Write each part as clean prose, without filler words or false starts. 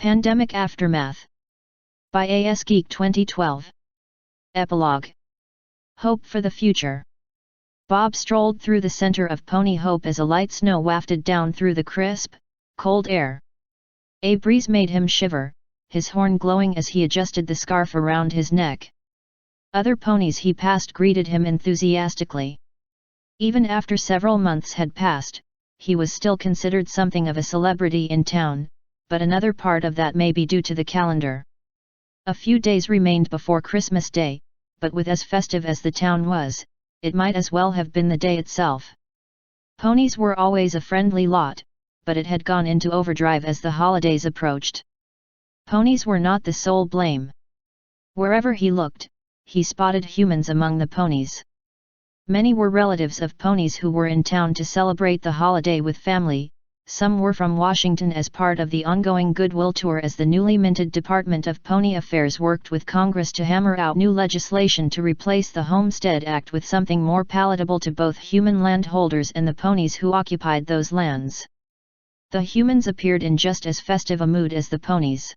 Pandemic Aftermath. By AS Geek 2012. Epilogue. Hope for the future. Bob strolled through the center of Pony Hope as a light snow wafted down through the crisp, cold air. A breeze made him shiver, his horn glowing as he adjusted the scarf around his neck. Other ponies he passed greeted him enthusiastically. Even after several months had passed, he was still considered something of a celebrity in town, but another part of that may be due to the calendar. A few days remained before Christmas Day, but with as festive as the town was, it might as well have been the day itself. Ponies were always a friendly lot, but it had gone into overdrive as the holidays approached. Ponies were not the sole blame. Wherever he looked, he spotted humans among the ponies. Many were relatives of ponies who were in town to celebrate the holiday with family. Some were from Washington as part of the ongoing Goodwill Tour as the newly minted Department of Pony Affairs worked with Congress to hammer out new legislation to replace the Homestead Act with something more palatable to both human landholders and the ponies who occupied those lands. The humans appeared in just as festive a mood as the ponies.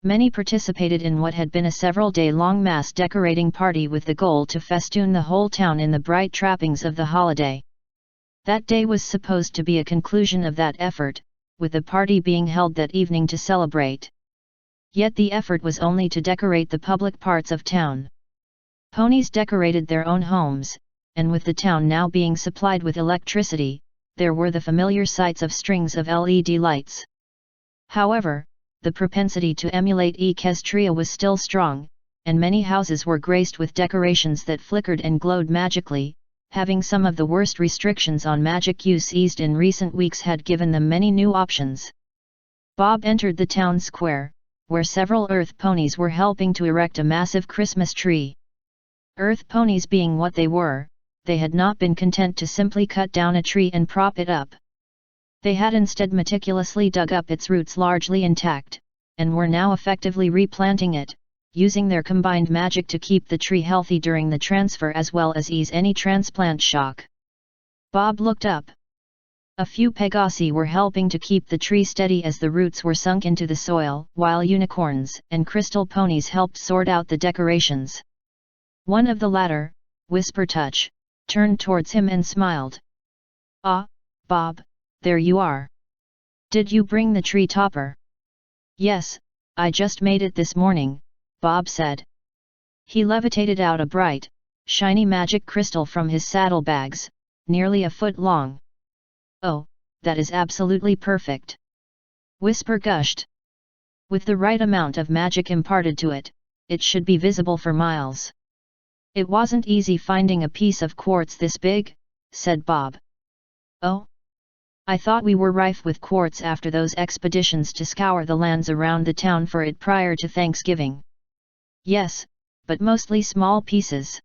Many participated in what had been a several-day-long mass decorating party with the goal to festoon the whole town in the bright trappings of the holiday. That day was supposed to be a conclusion of that effort, with the party being held that evening to celebrate. Yet the effort was only to decorate the public parts of town. Ponies decorated their own homes, and with the town now being supplied with electricity, there were the familiar sights of strings of LED lights. However, the propensity to emulate equestria was still strong, and many houses were graced with decorations that flickered and glowed magically. Having some of the worst restrictions on magic use eased in recent weeks had given them many new options. Bob entered the town square, where several Earth ponies were helping to erect a massive Christmas tree. Earth ponies being what they were, they had not been content to simply cut down a tree and prop it up. They had instead meticulously dug up its roots largely intact, and were now effectively replanting it, using their combined magic to keep the tree healthy during the transfer as well as ease any transplant shock. Bob looked up. A few Pegasi were helping to keep the tree steady as the roots were sunk into the soil, while unicorns and crystal ponies helped sort out the decorations. One of the latter, Whisper Touch, turned towards him and smiled. "Ah, Bob, there you are. Did you bring the tree topper?" "Yes, I just made it this morning," Bob said. He levitated out a bright, shiny magic crystal from his saddlebags, nearly a foot long. "Oh, that is absolutely perfect," Whisper gushed. "With the right amount of magic imparted to it, it should be visible for miles." "It wasn't easy finding a piece of quartz this big," said Bob. "Oh? I thought we were rife with quartz after those expeditions to scour the lands around the town for it prior to Thanksgiving." "Yes, but mostly small pieces.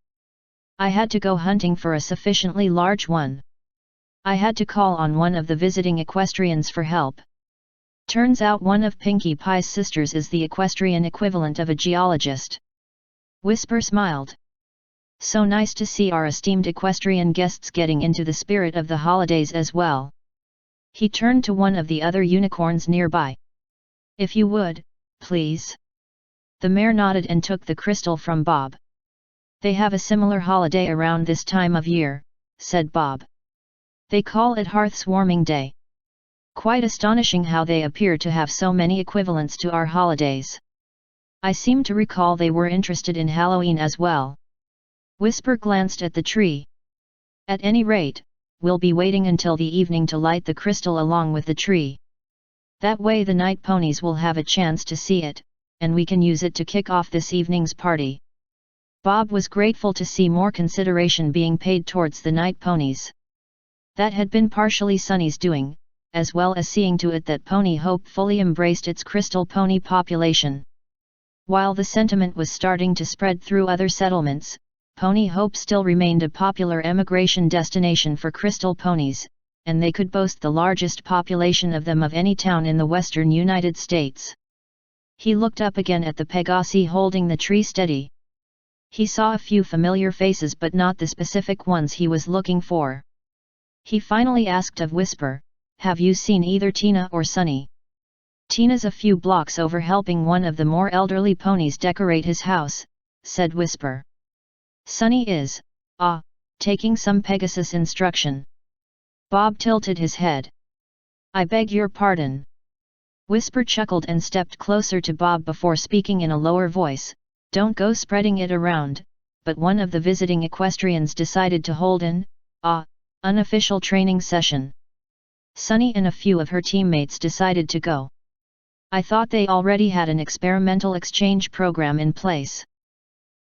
I had to go hunting for a sufficiently large one. I had to call on one of the visiting equestrians for help. Turns out one of Pinkie Pie's sisters is the equestrian equivalent of a geologist." Whisper smiled. "So nice to see our esteemed equestrian guests getting into the spirit of the holidays as well." He turned to one of the other unicorns nearby. "If you would, please." The mare nodded and took the crystal from Bob. "They have a similar holiday around this time of year," said Bob. "They call it Hearth's Warming Day. Quite astonishing how they appear to have so many equivalents to our holidays. I seem to recall they were interested in Halloween as well." Whisper glanced at the tree. "At any rate, we'll be waiting until the evening to light the crystal along with the tree. That way the night ponies will have a chance to see it, and we can use it to kick off this evening's party." Bob was grateful to see more consideration being paid towards the night ponies. That had been partially Sunny's doing, as well as seeing to it that Pony Hope fully embraced its crystal pony population. While the sentiment was starting to spread through other settlements, Pony Hope still remained a popular emigration destination for crystal ponies, and they could boast the largest population of them of any town in the western United States. He looked up again at the Pegasi holding the tree steady. He saw a few familiar faces but not the specific ones he was looking for. He finally asked of Whisper, "Have you seen either Tina or Sunny?" Tina's a few blocks over helping one of the more elderly ponies decorate his house, said Whisper. Sunny is, taking some Pegasus instruction. Bob tilted his head. I beg your pardon. Whisper chuckled and stepped closer to Bob before speaking in a lower voice, don't go spreading it around, but one of the visiting equestrians decided to hold an, unofficial training session. Sunny and a few of her teammates decided to go. I thought they already had an experimental exchange program in place.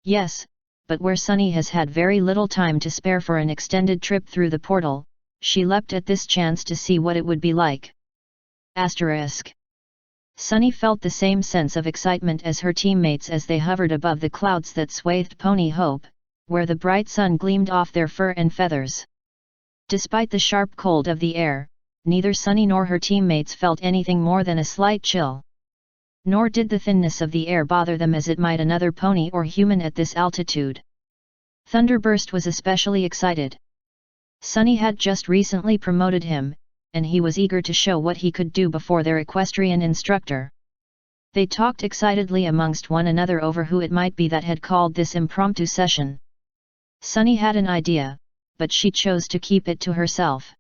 Yes, but where Sunny has had very little time to spare for an extended trip through the portal, she leapt at this chance to see what it would be like. Asterisk. Sunny felt the same sense of excitement as her teammates as they hovered above the clouds that swathed Pony Hope, where the bright sun gleamed off their fur and feathers. Despite the sharp cold of the air, neither Sunny nor her teammates felt anything more than a slight chill. Nor did the thinness of the air bother them as it might another pony or human at this altitude. Thunderburst was especially excited. Sunny had just recently promoted him, and he was eager to show what he could do before their equestrian instructor. They talked excitedly amongst one another over who it might be that had called this impromptu session. Sunny had an idea, but she chose to keep it to herself.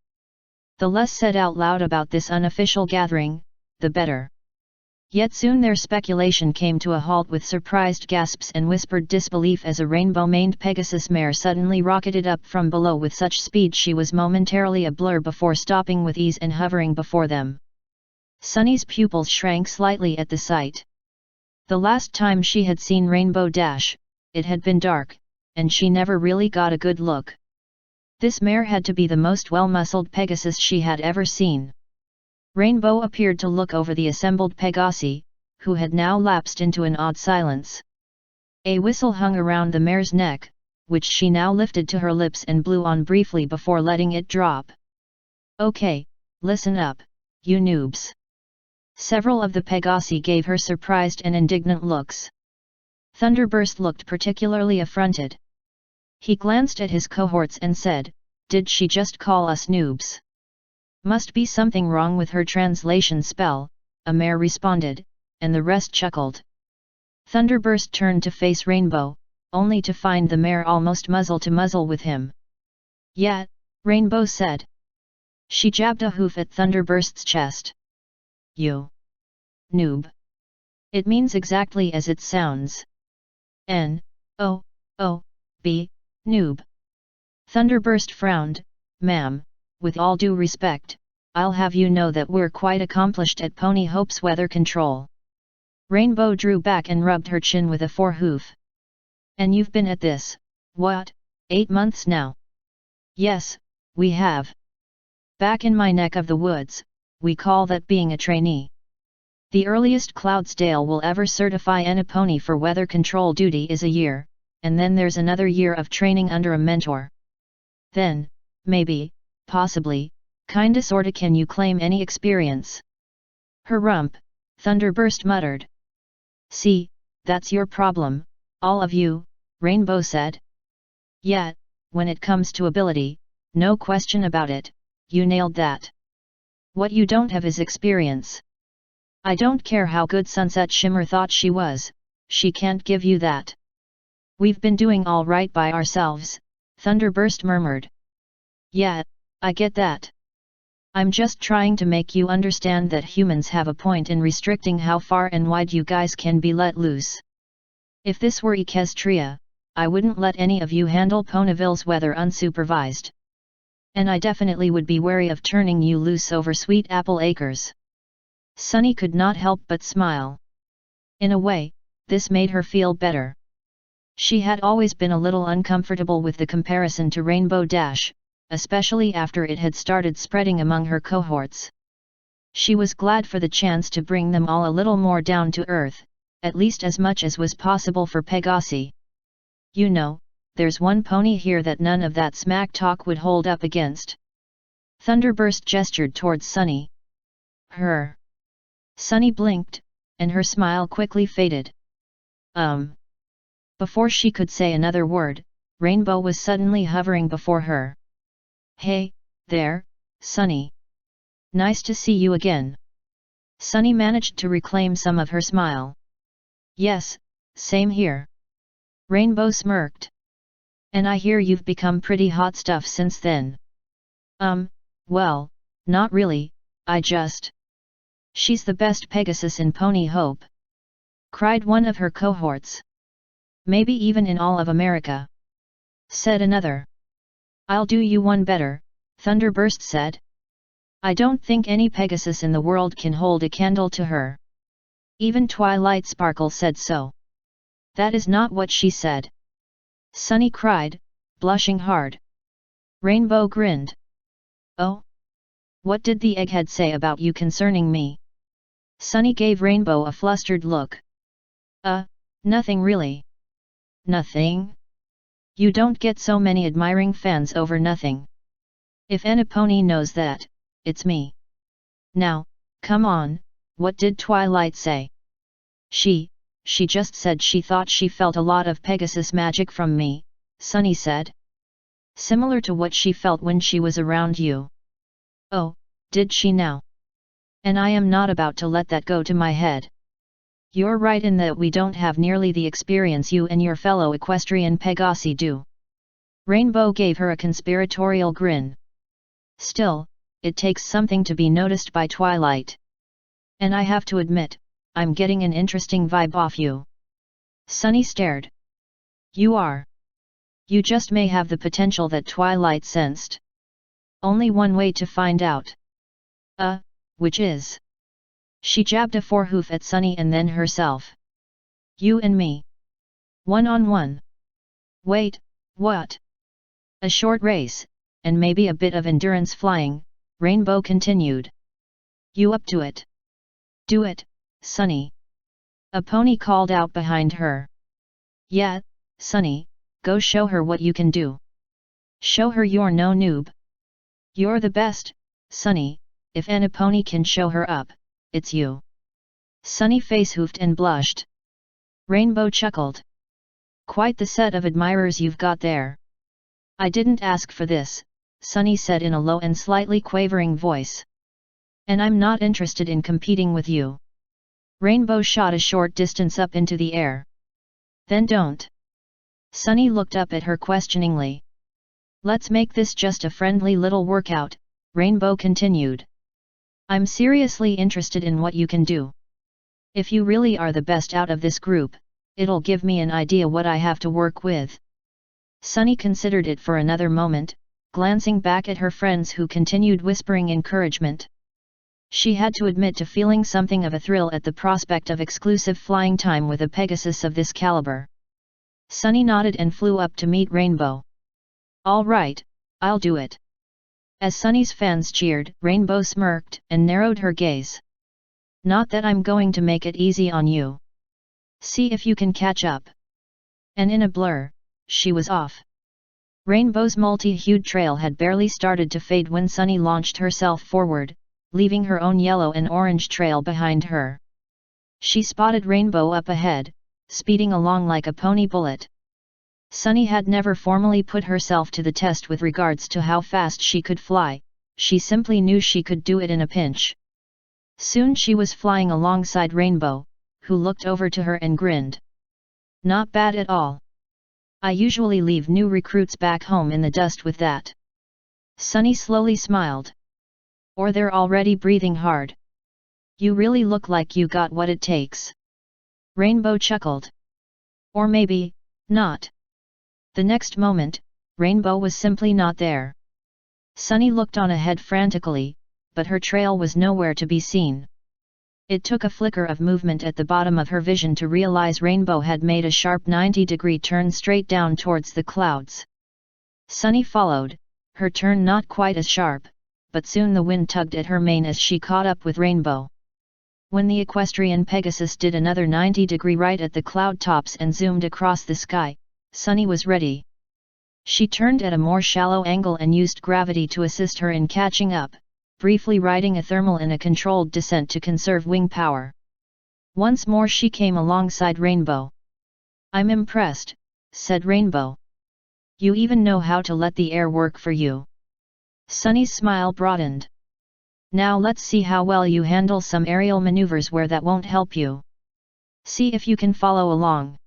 The less said out loud about this unofficial gathering, the better. Yet soon their speculation came to a halt with surprised gasps and whispered disbelief as a rainbow-maned Pegasus mare suddenly rocketed up from below with such speed she was momentarily a blur before stopping with ease and hovering before them. Sunny's pupils shrank slightly at the sight. The last time she had seen Rainbow Dash, it had been dark, and she never really got a good look. This mare had to be the most well-muscled Pegasus she had ever seen. Rainbow appeared to look over the assembled Pegasi, who had now lapsed into an odd silence. A whistle hung around the mare's neck, which she now lifted to her lips and blew on briefly before letting it drop. Okay, listen up, you noobs. Several of the Pegasi gave her surprised and indignant looks. Thunderburst looked particularly affronted. He glanced at his cohorts and said, "Did she just call us noobs?" "Must be something wrong with her translation spell," a mare responded, and the rest chuckled. Thunderburst turned to face Rainbow, only to find the mare almost muzzle to muzzle with him. "Yeah," Rainbow said. She jabbed a hoof at Thunderburst's chest. "You noob. It means exactly as it sounds. N-O-O-B, noob." Thunderburst frowned. "Ma'am, with all due respect, I'll have you know that we're quite accomplished at Pony Hope's weather control." Rainbow drew back and rubbed her chin with a forehoof. "And you've been at this, what, 8 months now?" "Yes, we have. Back in my neck of the woods, we call that being a trainee. The earliest Cloudsdale will ever certify any pony for weather control duty is a year, and then there's another year of training under a mentor. Then, maybe, possibly, kinda sorta can you claim any experience." "Her rump," Thunderburst muttered. "See, that's your problem, all of you," Rainbow said. "Yet, when it comes to ability, no question about it, you nailed that. What you don't have is experience. I don't care how good Sunset Shimmer thought she was, she can't give you that." "We've been doing all right by ourselves," Thunderburst murmured. "Yeah, I get that. I'm just trying to make you understand that humans have a point in restricting how far and wide you guys can be let loose. If this were Equestria, I wouldn't let any of you handle Ponyville's weather unsupervised. And I definitely would be wary of turning you loose over Sweet Apple Acres." Sunny could not help but smile. In a way, this made her feel better. She had always been a little uncomfortable with the comparison to Rainbow Dash, especially after it had started spreading among her cohorts. She was glad for the chance to bring them all a little more down to earth, at least as much as was possible for Pegasi. "You know, there's one pony here that none of that smack talk would hold up against." Thunderburst gestured towards Sunny. "Her." Sunny blinked, and her smile quickly faded. Before she could say another word, Rainbow was suddenly hovering before her. "Hey, there, Sunny. Nice to see you again." Sunny managed to reclaim some of her smile. Yes, same here. Rainbow smirked. And I hear you've become pretty hot stuff since then. Well, not really, I just... She's the best Pegasus in Pony Hope, cried one of her cohorts. Maybe even in all of America, said another. I'll do you one better, Thunderburst said. I don't think any Pegasus in the world can hold a candle to her. Even Twilight Sparkle said so. That is not what she said, Sunny cried, blushing hard. Rainbow grinned. Oh? What did the egghead say about you concerning me? Sunny gave Rainbow a flustered look. Nothing really. Nothing? You don't get so many admiring fans over nothing. If any pony knows that, it's me. Now, come on, what did Twilight say? She just said she thought she felt a lot of Pegasus magic from me, Sunny said. Similar to what she felt when she was around you. Oh, did she now? And I am not about to let that go to my head. You're right in that we don't have nearly the experience you and your fellow equestrian Pegasi do. Rainbow gave her a conspiratorial grin. Still, it takes something to be noticed by Twilight. And I have to admit, I'm getting an interesting vibe off you. Sunny stared. You are. You just may have the potential that Twilight sensed. Only one way to find out. Which is? She jabbed a forehoof at Sunny and then herself. You and me. One-on-one. Wait, what? A short race, and maybe a bit of endurance flying, Rainbow continued. You up to it? Do it, Sunny. A pony called out behind her. Yeah, Sunny, go show her what you can do. Show her you're no noob. You're the best, Sunny, if any pony can show her up, it's you. Sunny face-hoofed and blushed. Rainbow chuckled. Quite the set of admirers you've got there. I didn't ask for this, Sunny said in a low and slightly quavering voice. And I'm not interested in competing with you. Rainbow shot a short distance up into the air. Then don't. Sunny looked up at her questioningly. Let's make this just a friendly little workout, Rainbow continued. I'm seriously interested in what you can do. If you really are the best out of this group, it'll give me an idea what I have to work with. Sunny considered it for another moment, glancing back at her friends who continued whispering encouragement. She had to admit to feeling something of a thrill at the prospect of exclusive flying time with a Pegasus of this caliber. Sunny nodded and flew up to meet Rainbow. All right, I'll do it. As Sunny's fans cheered, Rainbow smirked and narrowed her gaze. Not that I'm going to make it easy on you. See if you can catch up. And in a blur, she was off. Rainbow's multi-hued trail had barely started to fade when Sunny launched herself forward, leaving her own yellow and orange trail behind her. She spotted Rainbow up ahead, speeding along like a pony bullet. Sunny had never formally put herself to the test with regards to how fast she could fly, she simply knew she could do it in a pinch. Soon she was flying alongside Rainbow, who looked over to her and grinned. Not bad at all. I usually leave new recruits back home in the dust with that. Sunny slowly smiled. Or they're already breathing hard. You really look like you got what it takes. Rainbow chuckled. Or maybe, not. The next moment, Rainbow was simply not there. Sunny looked on ahead frantically, but her trail was nowhere to be seen. It took a flicker of movement at the bottom of her vision to realize Rainbow had made a sharp 90-degree turn straight down towards the clouds. Sunny followed, her turn not quite as sharp, but soon the wind tugged at her mane as she caught up with Rainbow. When the equestrian Pegasus did another 90-degree right at the cloud tops and zoomed across the sky, Sunny was ready. She turned at a more shallow angle and used gravity to assist her in catching up, briefly riding a thermal in a controlled descent to conserve wing power. Once more she came alongside Rainbow. I'm impressed, said Rainbow. You even know how to let the air work for you. Sunny's smile broadened. Now let's see how well you handle some aerial maneuvers where that won't help you. See if you can follow along.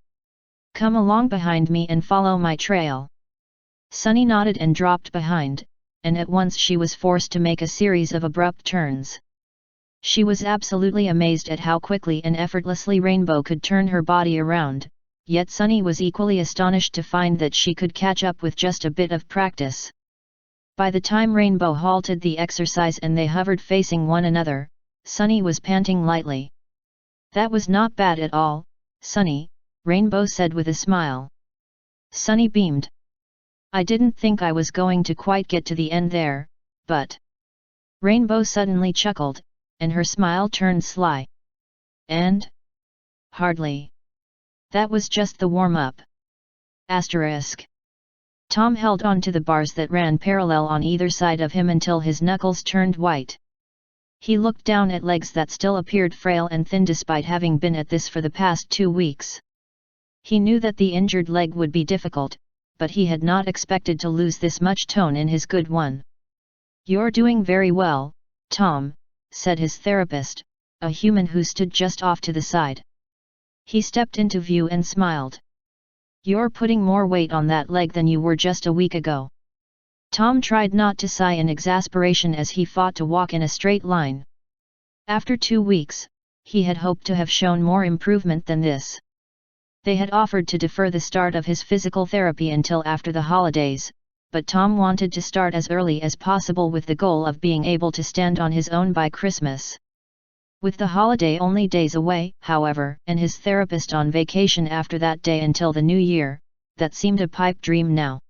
Come along behind me and follow my trail. Sunny nodded and dropped behind, and at once she was forced to make a series of abrupt turns. She was absolutely amazed at how quickly and effortlessly Rainbow could turn her body around, yet Sunny was equally astonished to find that she could catch up with just a bit of practice. By the time Rainbow halted the exercise and they hovered facing one another, Sunny was panting lightly. That was not bad at all, Sunny, Rainbow said with a smile. Sunny beamed. I didn't think I was going to quite get to the end there, but... Rainbow suddenly chuckled, and her smile turned sly. And? Hardly. That was just the warm-up. Asterisk. Tom held on to the bars that ran parallel on either side of him until his knuckles turned white. He looked down at legs that still appeared frail and thin despite having been at this for the past 2 weeks. He knew that the injured leg would be difficult, but he had not expected to lose this much tone in his good one. You're doing very well, Tom, said his therapist, a human who stood just off to the side. He stepped into view and smiled. You're putting more weight on that leg than you were just a week ago. Tom tried not to sigh in exasperation as he fought to walk in a straight line. After 2 weeks, he had hoped to have shown more improvement than this. They had offered to defer the start of his physical therapy until after the holidays, but Tom wanted to start as early as possible with the goal of being able to stand on his own by Christmas. With the holiday only days away, however, and his therapist on vacation after that day until the new year, that seemed a pipe dream now.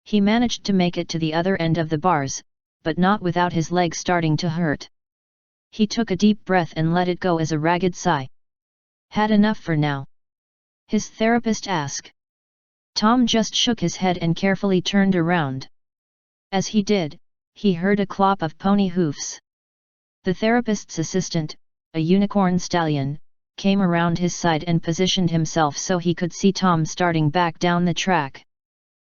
He managed to make it to the other end of the bars, but not without his leg starting to hurt. He took a deep breath and let it go as a ragged sigh. Had enough for now? His therapist asked. Tom just shook his head and carefully turned around. As he did, he heard a clop of pony hoofs. The therapist's assistant, a unicorn stallion, came around his side and positioned himself so he could see Tom starting back down the track.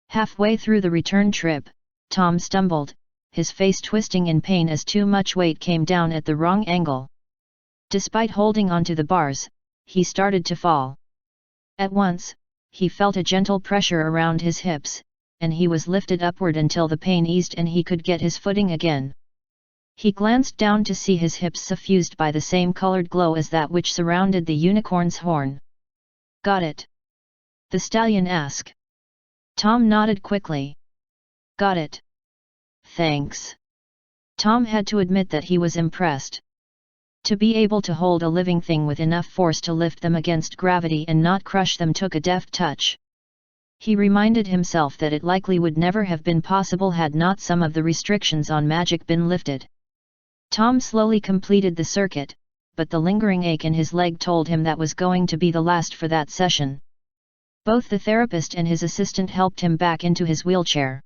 Halfway through the return trip, Tom stumbled, his face twisting in pain as too much weight came down at the wrong angle. Despite holding onto the bars, he started to fall. At once, he felt a gentle pressure around his hips, and he was lifted upward until the pain eased and he could get his footing again. He glanced down to see his hips suffused by the same colored glow as that which surrounded the unicorn's horn. Got it? The stallion asked. Tom nodded quickly. Got it. Thanks. Tom had to admit that he was impressed. To be able to hold a living thing with enough force to lift them against gravity and not crush them took a deft touch. He reminded himself that it likely would never have been possible had not some of the restrictions on magic been lifted. Tom slowly completed the circuit, but the lingering ache in his leg told him that was going to be the last for that session. Both the therapist and his assistant helped him back into his wheelchair.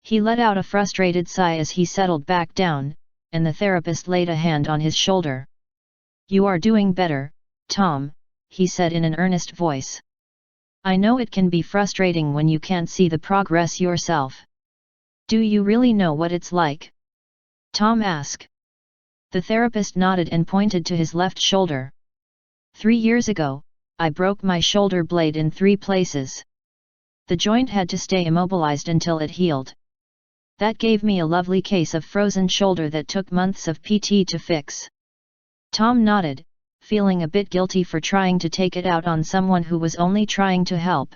He let out a frustrated sigh as he settled back down, and the therapist laid a hand on his shoulder. You are doing better, Tom, he said in an earnest voice. I know it can be frustrating when you can't see the progress yourself. Do you really know what it's like? Tom asked. The therapist nodded and pointed to his left shoulder. 3 years ago, I broke my shoulder blade in 3 places. The joint had to stay immobilized until it healed. That gave me a lovely case of frozen shoulder that took months of PT to fix. Tom nodded, feeling a bit guilty for trying to take it out on someone who was only trying to help.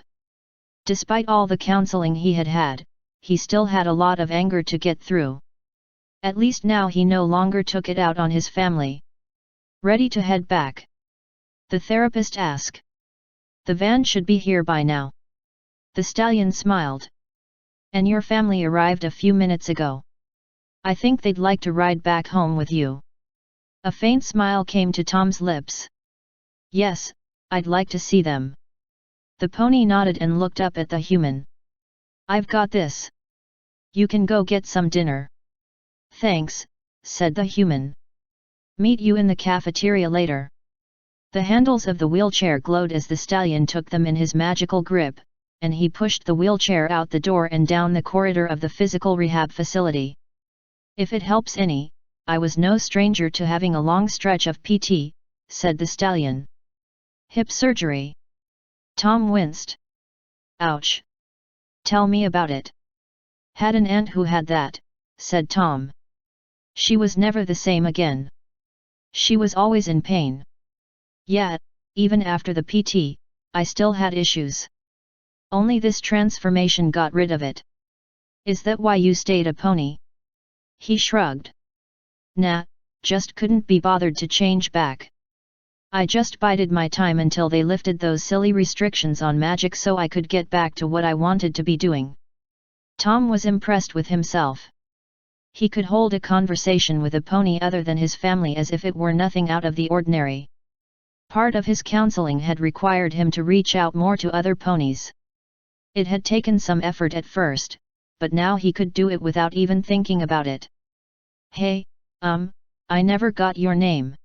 Despite all the counseling he had, he still had a lot of anger to get through. At least now he no longer took it out on his family. Ready to head back? The therapist asked. The van should be here by now. The stallion smiled. And your family arrived a few minutes ago. I think they'd like to ride back home with you. A faint smile came to Tom's lips. Yes, I'd like to see them. The pony nodded and looked up at the human. I've got this. You can go get some dinner. Thanks, said the human. Meet you in the cafeteria later. The handles of the wheelchair glowed as the stallion took them in his magical grip, and he pushed the wheelchair out the door and down the corridor of the physical rehab facility. If it helps any, I was no stranger to having a long stretch of PT, said the stallion. Hip surgery. Tom winced. Ouch. Tell me about it. Had an aunt who had that, said Tom. She was never the same again. She was always in pain. Yet, even after the PT, I still had issues. Only this transformation got rid of it. Is that why you stayed a pony? He shrugged. Nah, just couldn't be bothered to change back. I just bided my time until they lifted those silly restrictions on magic so I could get back to what I wanted to be doing. Tom was impressed with himself. He could hold a conversation with a pony other than his family as if it were nothing out of the ordinary. Part of his counseling had required him to reach out more to other ponies. It had taken some effort at first, but now he could do it without even thinking about it. Hey, I never got your name.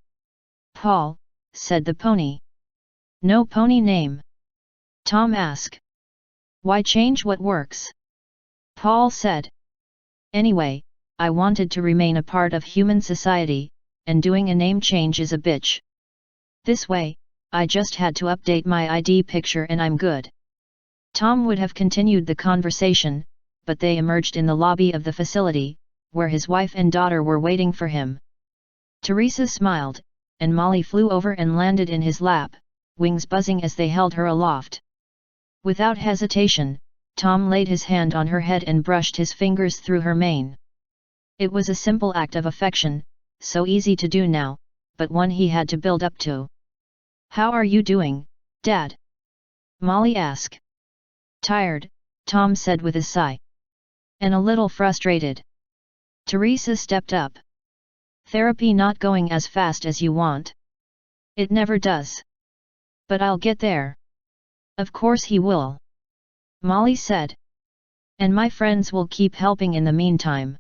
Paul, said the pony. No pony name? Tom asked. Why change what works? Paul said. Anyway, I wanted to remain a part of human society, and doing a name change is a bitch. This way, I just had to update my ID picture and I'm good. Tom would have continued the conversation, but they emerged in the lobby of the facility, where his wife and daughter were waiting for him. Teresa smiled, and Molly flew over and landed in his lap, wings buzzing as they held her aloft. Without hesitation, Tom laid his hand on her head and brushed his fingers through her mane. It was a simple act of affection, so easy to do now, but one he had to build up to. How are you doing, Dad? Molly asked. Tired, Tom said with a sigh. And a little frustrated. Teresa stepped up. Therapy not going as fast as you want. It never does. But I'll get there. Of course he will. Molly said. And my friends will keep helping in the meantime.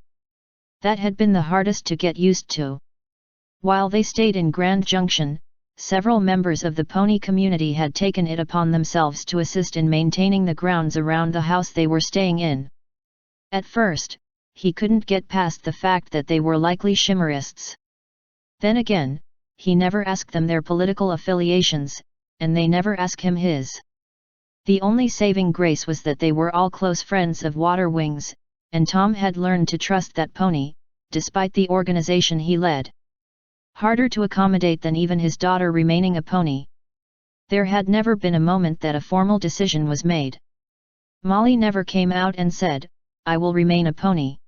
That had been the hardest to get used to. While they stayed in Grand Junction, several members of the pony community had taken it upon themselves to assist in maintaining the grounds around the house they were staying in. At first, he couldn't get past the fact that they were likely chimmerists. Then again, he never asked them their political affiliations, and they never asked him his. The only saving grace was that they were all close friends of Water Wings, and Tom had learned to trust that pony, despite the organization he led. Harder to accommodate than even his daughter remaining a pony. There had never been a moment that a formal decision was made. Molly never came out and said, I will remain a pony.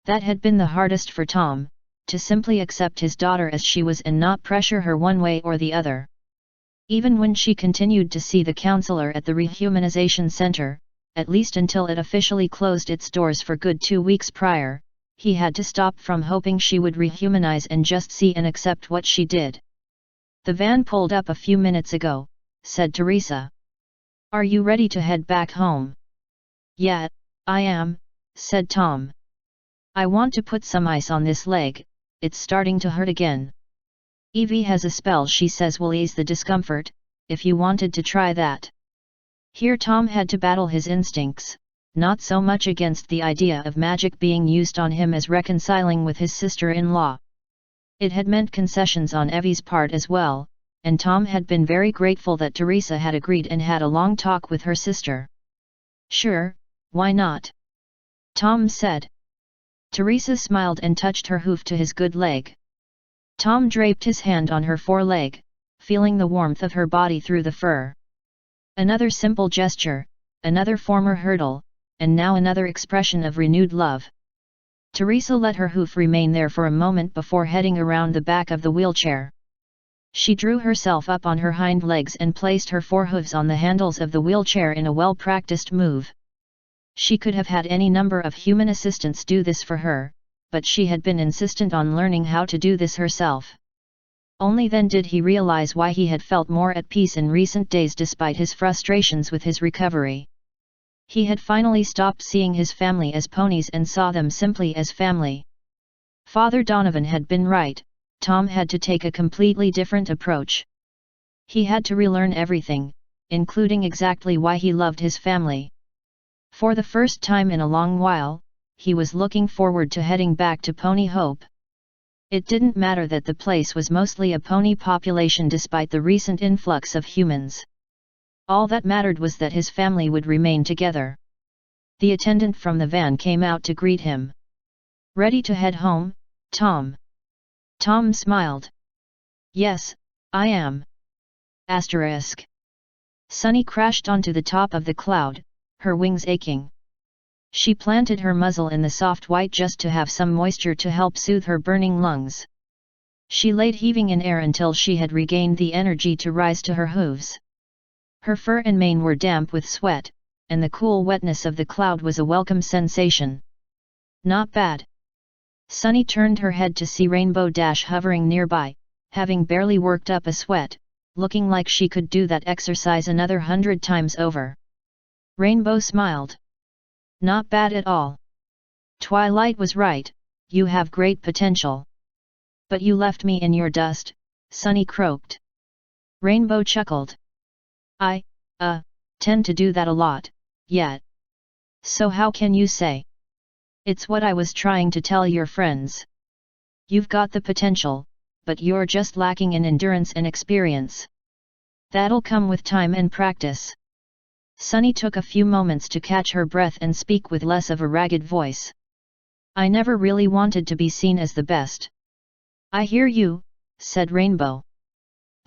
That had been the hardest for Tom, to simply accept his daughter as she was and not pressure her one way or the other. Even when she continued to see the counselor at the Rehumanization Center, at least until it officially closed its doors for good 2 weeks prior, he had to stop from hoping she would rehumanize and just see and accept what she did. The van pulled up a few minutes ago, said Teresa. Are you ready to head back home? Yeah, I am, said Tom. I want to put some ice on this leg, it's starting to hurt again. Evie has a spell she says will ease the discomfort, if you wanted to try that. Here Tom had to battle his instincts, not so much against the idea of magic being used on him as reconciling with his sister-in-law. It had meant concessions on Evie's part as well, and Tom had been very grateful that Teresa had agreed and had a long talk with her sister. Sure, why not? Tom said. Teresa smiled and touched her hoof to his good leg. Tom draped his hand on her foreleg, feeling the warmth of her body through the fur. Another simple gesture, another former hurdle, and now another expression of renewed love. Teresa let her hoof remain there for a moment before heading around the back of the wheelchair. She drew herself up on her hind legs and placed her forehooves on the handles of the wheelchair in a well-practiced move. She could have had any number of human assistants do this for her, but she had been insistent on learning how to do this herself. Only then did he realize why he had felt more at peace in recent days despite his frustrations with his recovery. He had finally stopped seeing his family as ponies and saw them simply as family. Father Donovan had been right, Tom had to take a completely different approach. He had to relearn everything, including exactly why he loved his family. For the first time in a long while, he was looking forward to heading back to Pony Hope. It didn't matter that the place was mostly a pony population despite the recent influx of humans. All that mattered was that his family would remain together. The attendant from the van came out to greet him. "Ready to head home, Tom?" Tom smiled. "Yes, I am." Asterisk. Sunny crashed onto the top of the cloud, her wings aching. She planted her muzzle in the soft white just to have some moisture to help soothe her burning lungs. She laid heaving in air until she had regained the energy to rise to her hooves. Her fur and mane were damp with sweat, and the cool wetness of the cloud was a welcome sensation. "Not bad." Sunny turned her head to see Rainbow Dash hovering nearby, having barely worked up a sweat, looking like she could do that exercise another 100 times over. Rainbow smiled. "Not bad at all. Twilight was right, you have great potential. But you left me in your dust," Sunny croaked. Rainbow chuckled. "I tend to do that a lot, yet. So how can you say? It's what I was trying to tell your friends. You've got the potential, but you're just lacking in endurance and experience. That'll come with time and practice." Sunny took a few moments to catch her breath and speak with less of a ragged voice. "I never really wanted to be seen as the best." "I hear you," said Rainbow.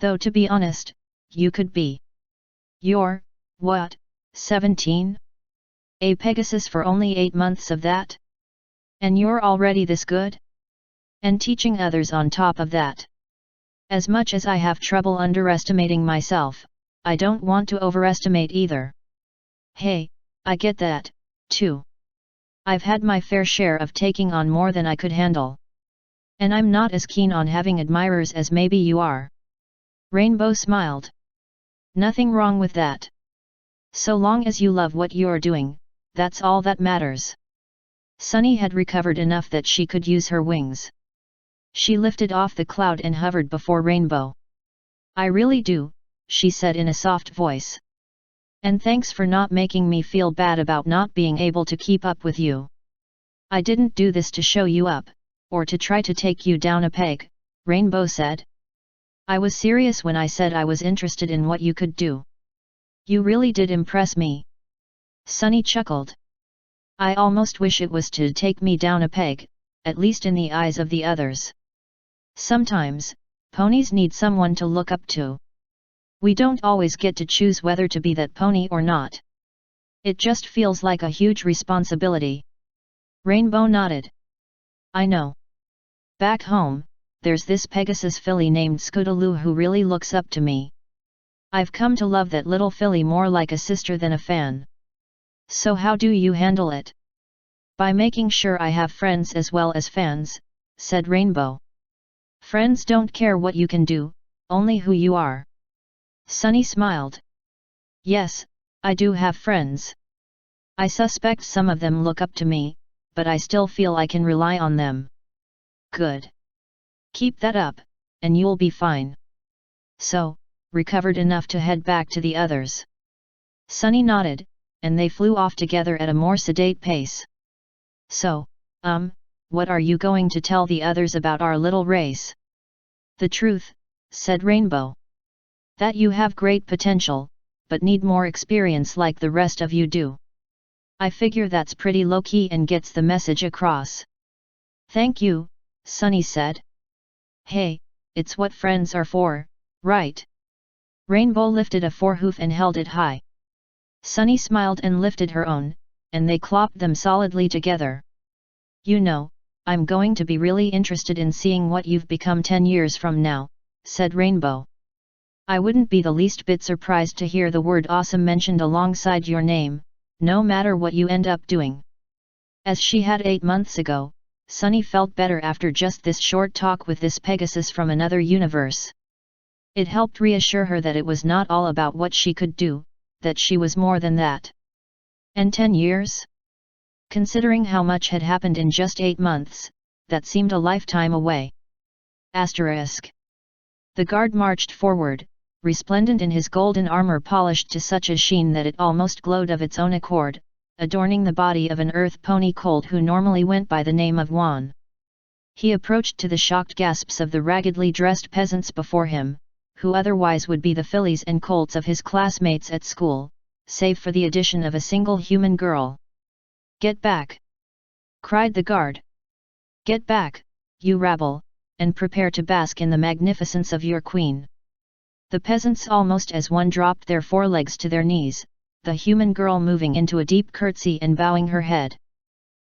"Though to be honest, you could be. You're, what, 17? A Pegasus for only 8 months of that? And you're already this good? And teaching others on top of that. As much as I have trouble underestimating myself, I don't want to overestimate either. Hey, I get that, too. I've had my fair share of taking on more than I could handle. And I'm not as keen on having admirers as maybe you are." Rainbow smiled. "Nothing wrong with that. So long as you love what you're doing, that's all that matters." Sunny had recovered enough that she could use her wings. She lifted off the cloud and hovered before Rainbow. "I really do," she said in a soft voice. "And thanks for not making me feel bad about not being able to keep up with you. I didn't do this to show you up, or to try to take you down a peg," Rainbow said. "I was serious when I said I was interested in what you could do. You really did impress me." Sunny chuckled. "I almost wish it was to take me down a peg, at least in the eyes of the others. Sometimes, ponies need someone to look up to. We don't always get to choose whether to be that pony or not. It just feels like a huge responsibility." Rainbow nodded. "I know. Back home, there's this Pegasus filly named Scootaloo who really looks up to me. I've come to love that little filly more like a sister than a fan." "So how do you handle it?" "By making sure I have friends as well as fans," said Rainbow. "Friends don't care what you can do, only who you are." Sunny smiled. "Yes, I do have friends. I suspect some of them look up to me, but I still feel I can rely on them." "Good. Keep that up, and you'll be fine." "So, recovered enough to head back to the others?" Sunny nodded, and they flew off together at a more sedate pace. "So, what are you going to tell the others about our little race?" "The truth," said Rainbow. "That you have great potential, but need more experience like the rest of you do. I figure that's pretty low-key and gets the message across." "Thank you," Sunny said. "Hey, it's what friends are for, right?" Rainbow lifted a forehoof and held it high. Sunny smiled and lifted her own, and they clopped them solidly together. "You know, I'm going to be really interested in seeing what you've become 10 years from now," said Rainbow. "I wouldn't be the least bit surprised to hear the word awesome mentioned alongside your name, no matter what you end up doing." As she had 8 months ago, Sunny felt better after just this short talk with this Pegasus from another universe. It helped reassure her that it was not all about what she could do, that she was more than that. And 10 years? Considering how much had happened in just 8 months, that seemed a lifetime away. Asterisk. The guard marched forward, resplendent in his golden armor polished to such a sheen that it almost glowed of its own accord, adorning the body of an earth pony colt who normally went by the name of Juan. He approached to the shocked gasps of the raggedly dressed peasants before him, who otherwise would be the fillies and colts of his classmates at school, save for the addition of a single human girl. "Get back!" cried the guard. "Get back, you rabble, and prepare to bask in the magnificence of your queen." The peasants almost as one dropped their forelegs to their knees, the human girl moving into a deep curtsy and bowing her head.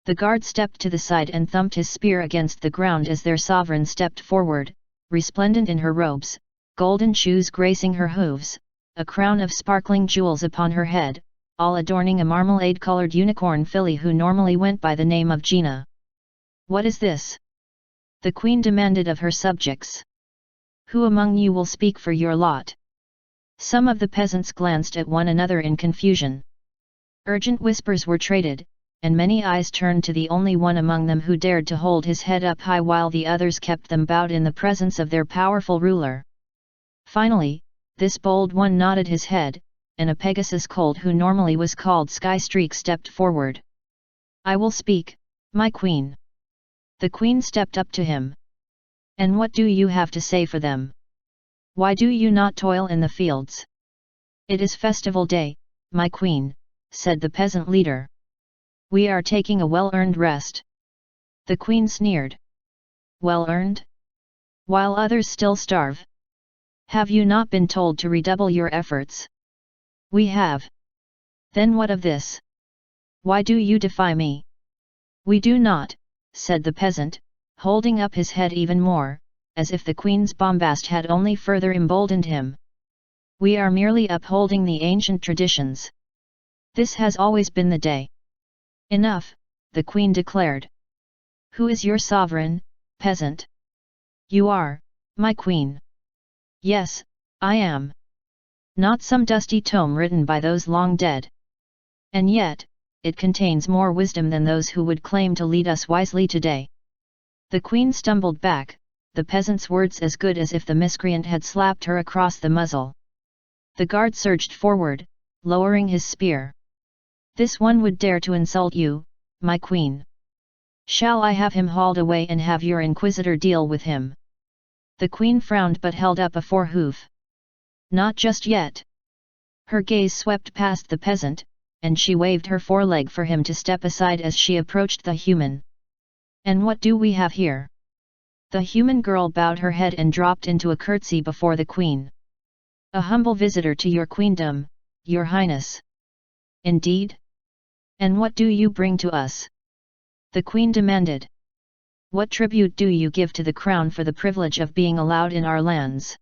The guard stepped to the side and thumped his spear against the ground as their sovereign stepped forward, resplendent in her robes, golden shoes gracing her hooves, a crown of sparkling jewels upon her head, all adorning a marmalade-colored unicorn filly who normally went by the name of Gina. "What is this?" the queen demanded of her subjects. "Who among you will speak for your lot?" Some of the peasants glanced at one another in confusion. Urgent whispers were traded, and many eyes turned to the only one among them who dared to hold his head up high while the others kept them bowed in the presence of their powerful ruler. Finally, this bold one nodded his head, and a Pegasus colt who normally was called Skystreak stepped forward. "I will speak, my queen." The queen stepped up to him. "And what do you have to say for them? Why do you not toil in the fields?" "It is festival day, my queen," said the peasant leader. "We are taking a well-earned rest." The queen sneered. "Well-earned? While others still starve? Have you not been told to redouble your efforts?" "We have." "Then what of this? Why do you defy me?" "We do not," said the peasant, holding up his head even more, as if the queen's bombast had only further emboldened him. "We are merely upholding the ancient traditions. This has always been the day." "Enough," the queen declared. "Who is your sovereign, peasant?" "You are, my queen." "Yes, I am. Not some dusty tome written by those long dead. And yet, it contains more wisdom than those who would claim to lead us wisely today." The queen stumbled back, the peasant's words as good as if the miscreant had slapped her across the muzzle. The guard surged forward, lowering his spear. "This one would dare to insult you, my queen. Shall I have him hauled away and have your inquisitor deal with him?" The queen frowned but held up a forehoof. "Not just yet." Her gaze swept past the peasant, and she waved her foreleg for him to step aside as she approached the human. "And what do we have here?" The human girl bowed her head and dropped into a curtsy before the queen. "A humble visitor to your queendom, your highness." "Indeed? And what do you bring to us?" the queen demanded. "What tribute do you give to the crown for the privilege of being allowed in our lands?"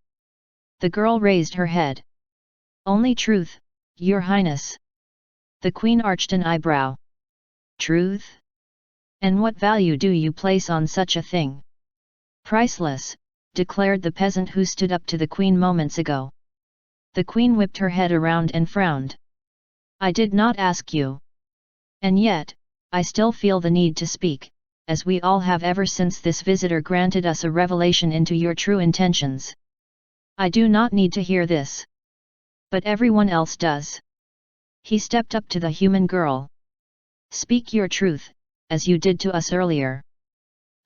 The girl raised her head. "Only truth, your highness." The queen arched an eyebrow. "Truth? And what value do you place on such a thing?" "Priceless," declared the peasant who stood up to the queen moments ago. The queen whipped her head around and frowned. "I did not ask you. And yet, I still feel the need to speak, as we all have ever since this visitor granted us a revelation into your true intentions. I do not need to hear this. But everyone else does." He stepped up to the human girl. "Speak your truth, as you did to us earlier."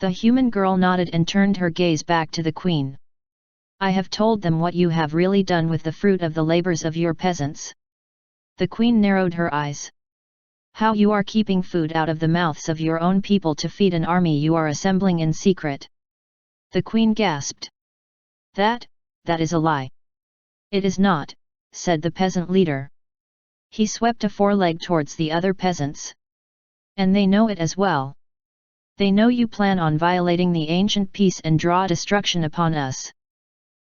The human girl nodded and turned her gaze back to the queen. "I have told them what you have really done with the fruit of the labors of your peasants." The queen narrowed her eyes. "How you are keeping food out of the mouths of your own people to feed an army you are assembling in secret." The queen gasped. That is a lie." "It is not," said the peasant leader. He swept a foreleg towards the other peasants. "And they know it as well. They know you plan on violating the ancient peace and draw destruction upon us."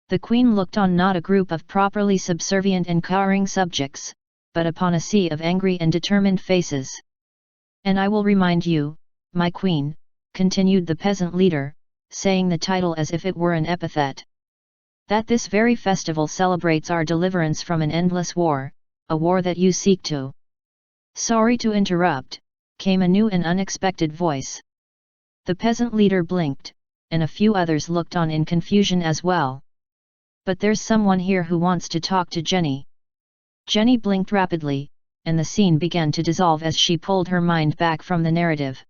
The queen looked on not a group of properly subservient and cowering subjects, but upon a sea of angry and determined faces. "And I will remind you, my queen," continued the peasant leader, saying the title as if it were an epithet, "that this very festival celebrates our deliverance from an endless war, a war that you seek to." "Sorry to interrupt," came a new and unexpected voice. The peasant leader blinked, and a few others looked on in confusion as well. "But there's someone here who wants to talk to Jenny." Jenny blinked rapidly, and the scene began to dissolve as she pulled her mind back from the narrative.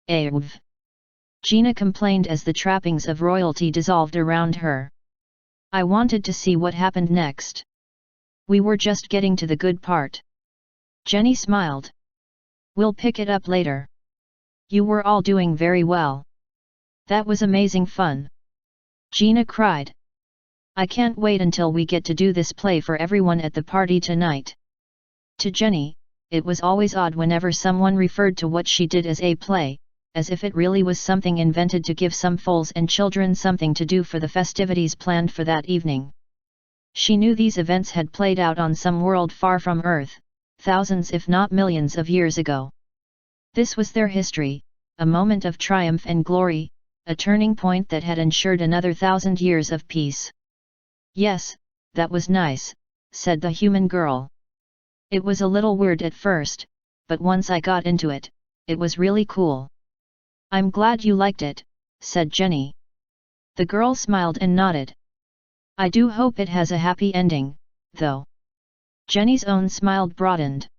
"Av. Gina complained as the trappings of royalty dissolved around her. I wanted to see what happened next. We were just getting to the good part. Jenny smiled. We'll pick it up later. You were all doing very well. That was amazing fun. Gina cried. I can't wait until we get to do this play for everyone at the party tonight. To Jenny, it was always odd whenever someone referred to what she did as a play, as if it really was something invented to give some fools and children something to do for the festivities planned for that evening. She knew these events had played out on some world far from Earth, thousands if not millions of years ago. This was their history, a moment of triumph and glory, a turning point that had ensured another 1,000 years of peace. Yes, that was nice, said the human girl. It was a little weird at first, but once I got into it, it was really cool. I'm glad you liked it, said Jenny. The girl smiled and nodded. I do hope it has a happy ending, though. Jenny's own smile broadened.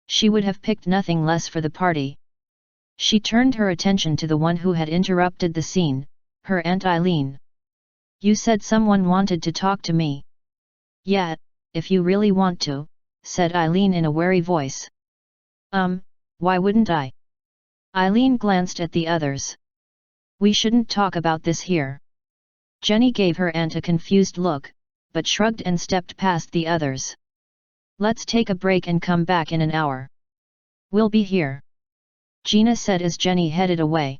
She would have picked nothing less for the party. She turned her attention to the one who had interrupted the scene, her Aunt Eileen. You said someone wanted to talk to me. Yeah, if you really want to, said Eileen in a wary voice. Why wouldn't I? Eileen glanced at the others. We shouldn't talk about this here. Jenny gave her aunt a confused look, but shrugged and stepped past the others. Let's take a break and come back in an hour. We'll be here, Gina said as Jenny headed away.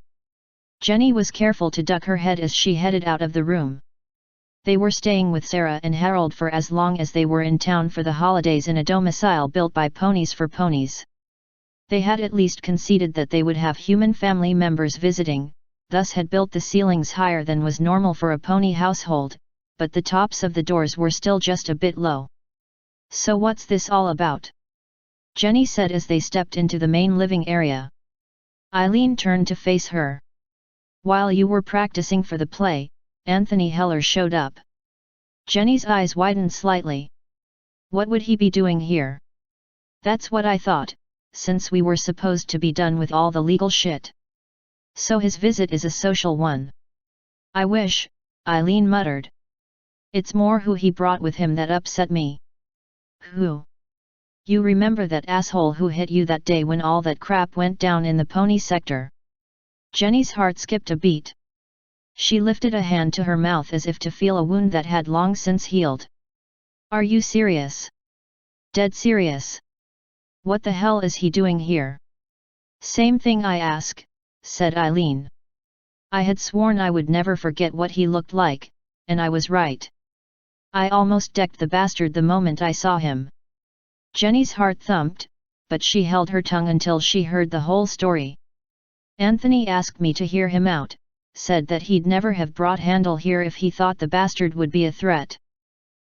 Jenny was careful to duck her head as she headed out of the room. They were staying with Sarah and Harold for as long as they were in town for the holidays in a domicile built by Ponies for Ponies. They had at least conceded that they would have human family members visiting, thus had built the ceilings higher than was normal for a pony household, but the tops of the doors were still just a bit low. So what's this all about? Jenny said as they stepped into the main living area. Eileen turned to face her. While you were practicing for the play, Anthony Heller showed up. Jenny's eyes widened slightly. What would he be doing here? That's what I thought, since we were supposed to be done with all the legal shit. So his visit is a social one. I wish, Eileen muttered. It's more who he brought with him that upset me. Who? You remember that asshole who hit you that day when all that crap went down in the pony sector? Jenny's heart skipped a beat. She lifted a hand to her mouth as if to feel a wound that had long since healed. Are you serious? Dead serious? What the hell is he doing here? Same thing I ask, said Eileen. I had sworn I would never forget what he looked like, and I was right. I almost decked the bastard the moment I saw him. Jenny's heart thumped, but she held her tongue until she heard the whole story. Anthony asked me to hear him out, said that he'd never have brought Handel here if he thought the bastard would be a threat.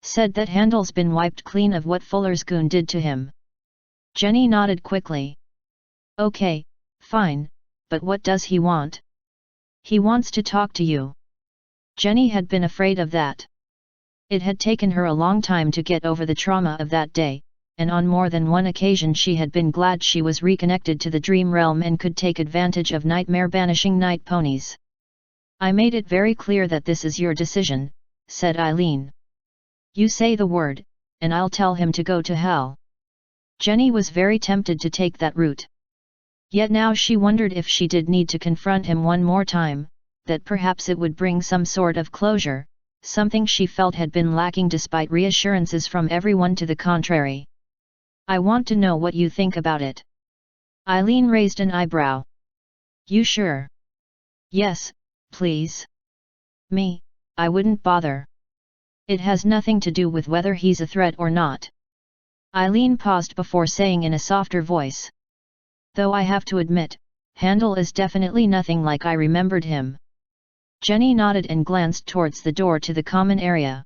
Said that Handel's been wiped clean of what Fuller's goon did to him. Jenny nodded quickly. Okay, fine, but what does he want? He wants to talk to you. Jenny had been afraid of that. It had taken her a long time to get over the trauma of that day, and on more than one occasion she had been glad she was reconnected to the dream realm and could take advantage of nightmare-banishing night ponies. I made it very clear that this is your decision, said Eileen. You say the word, and I'll tell him to go to hell. Jenny was very tempted to take that route. Yet now she wondered if she did need to confront him one more time, that perhaps it would bring some sort of closure, something she felt had been lacking despite reassurances from everyone to the contrary. I want to know what you think about it. Eileen raised an eyebrow. You sure? Yes, please. Me, I wouldn't bother. It has nothing to do with whether he's a threat or not. Eileen paused before saying in a softer voice. Though I have to admit, Handel is definitely nothing like I remembered him. Jenny nodded and glanced towards the door to the common area.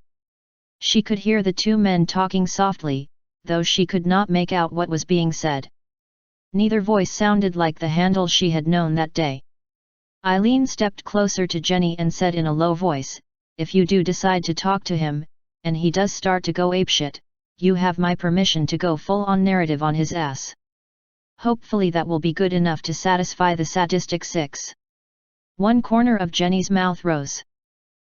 She could hear the two men talking softly, though she could not make out what was being said. Neither voice sounded like the Handel she had known that day. Eileen stepped closer to Jenny and said in a low voice, if you do decide to talk to him, and he does start to go apeshit, you have my permission to go full-on narrative on his ass. Hopefully that will be good enough to satisfy the sadistic six. One corner of Jenny's mouth rose.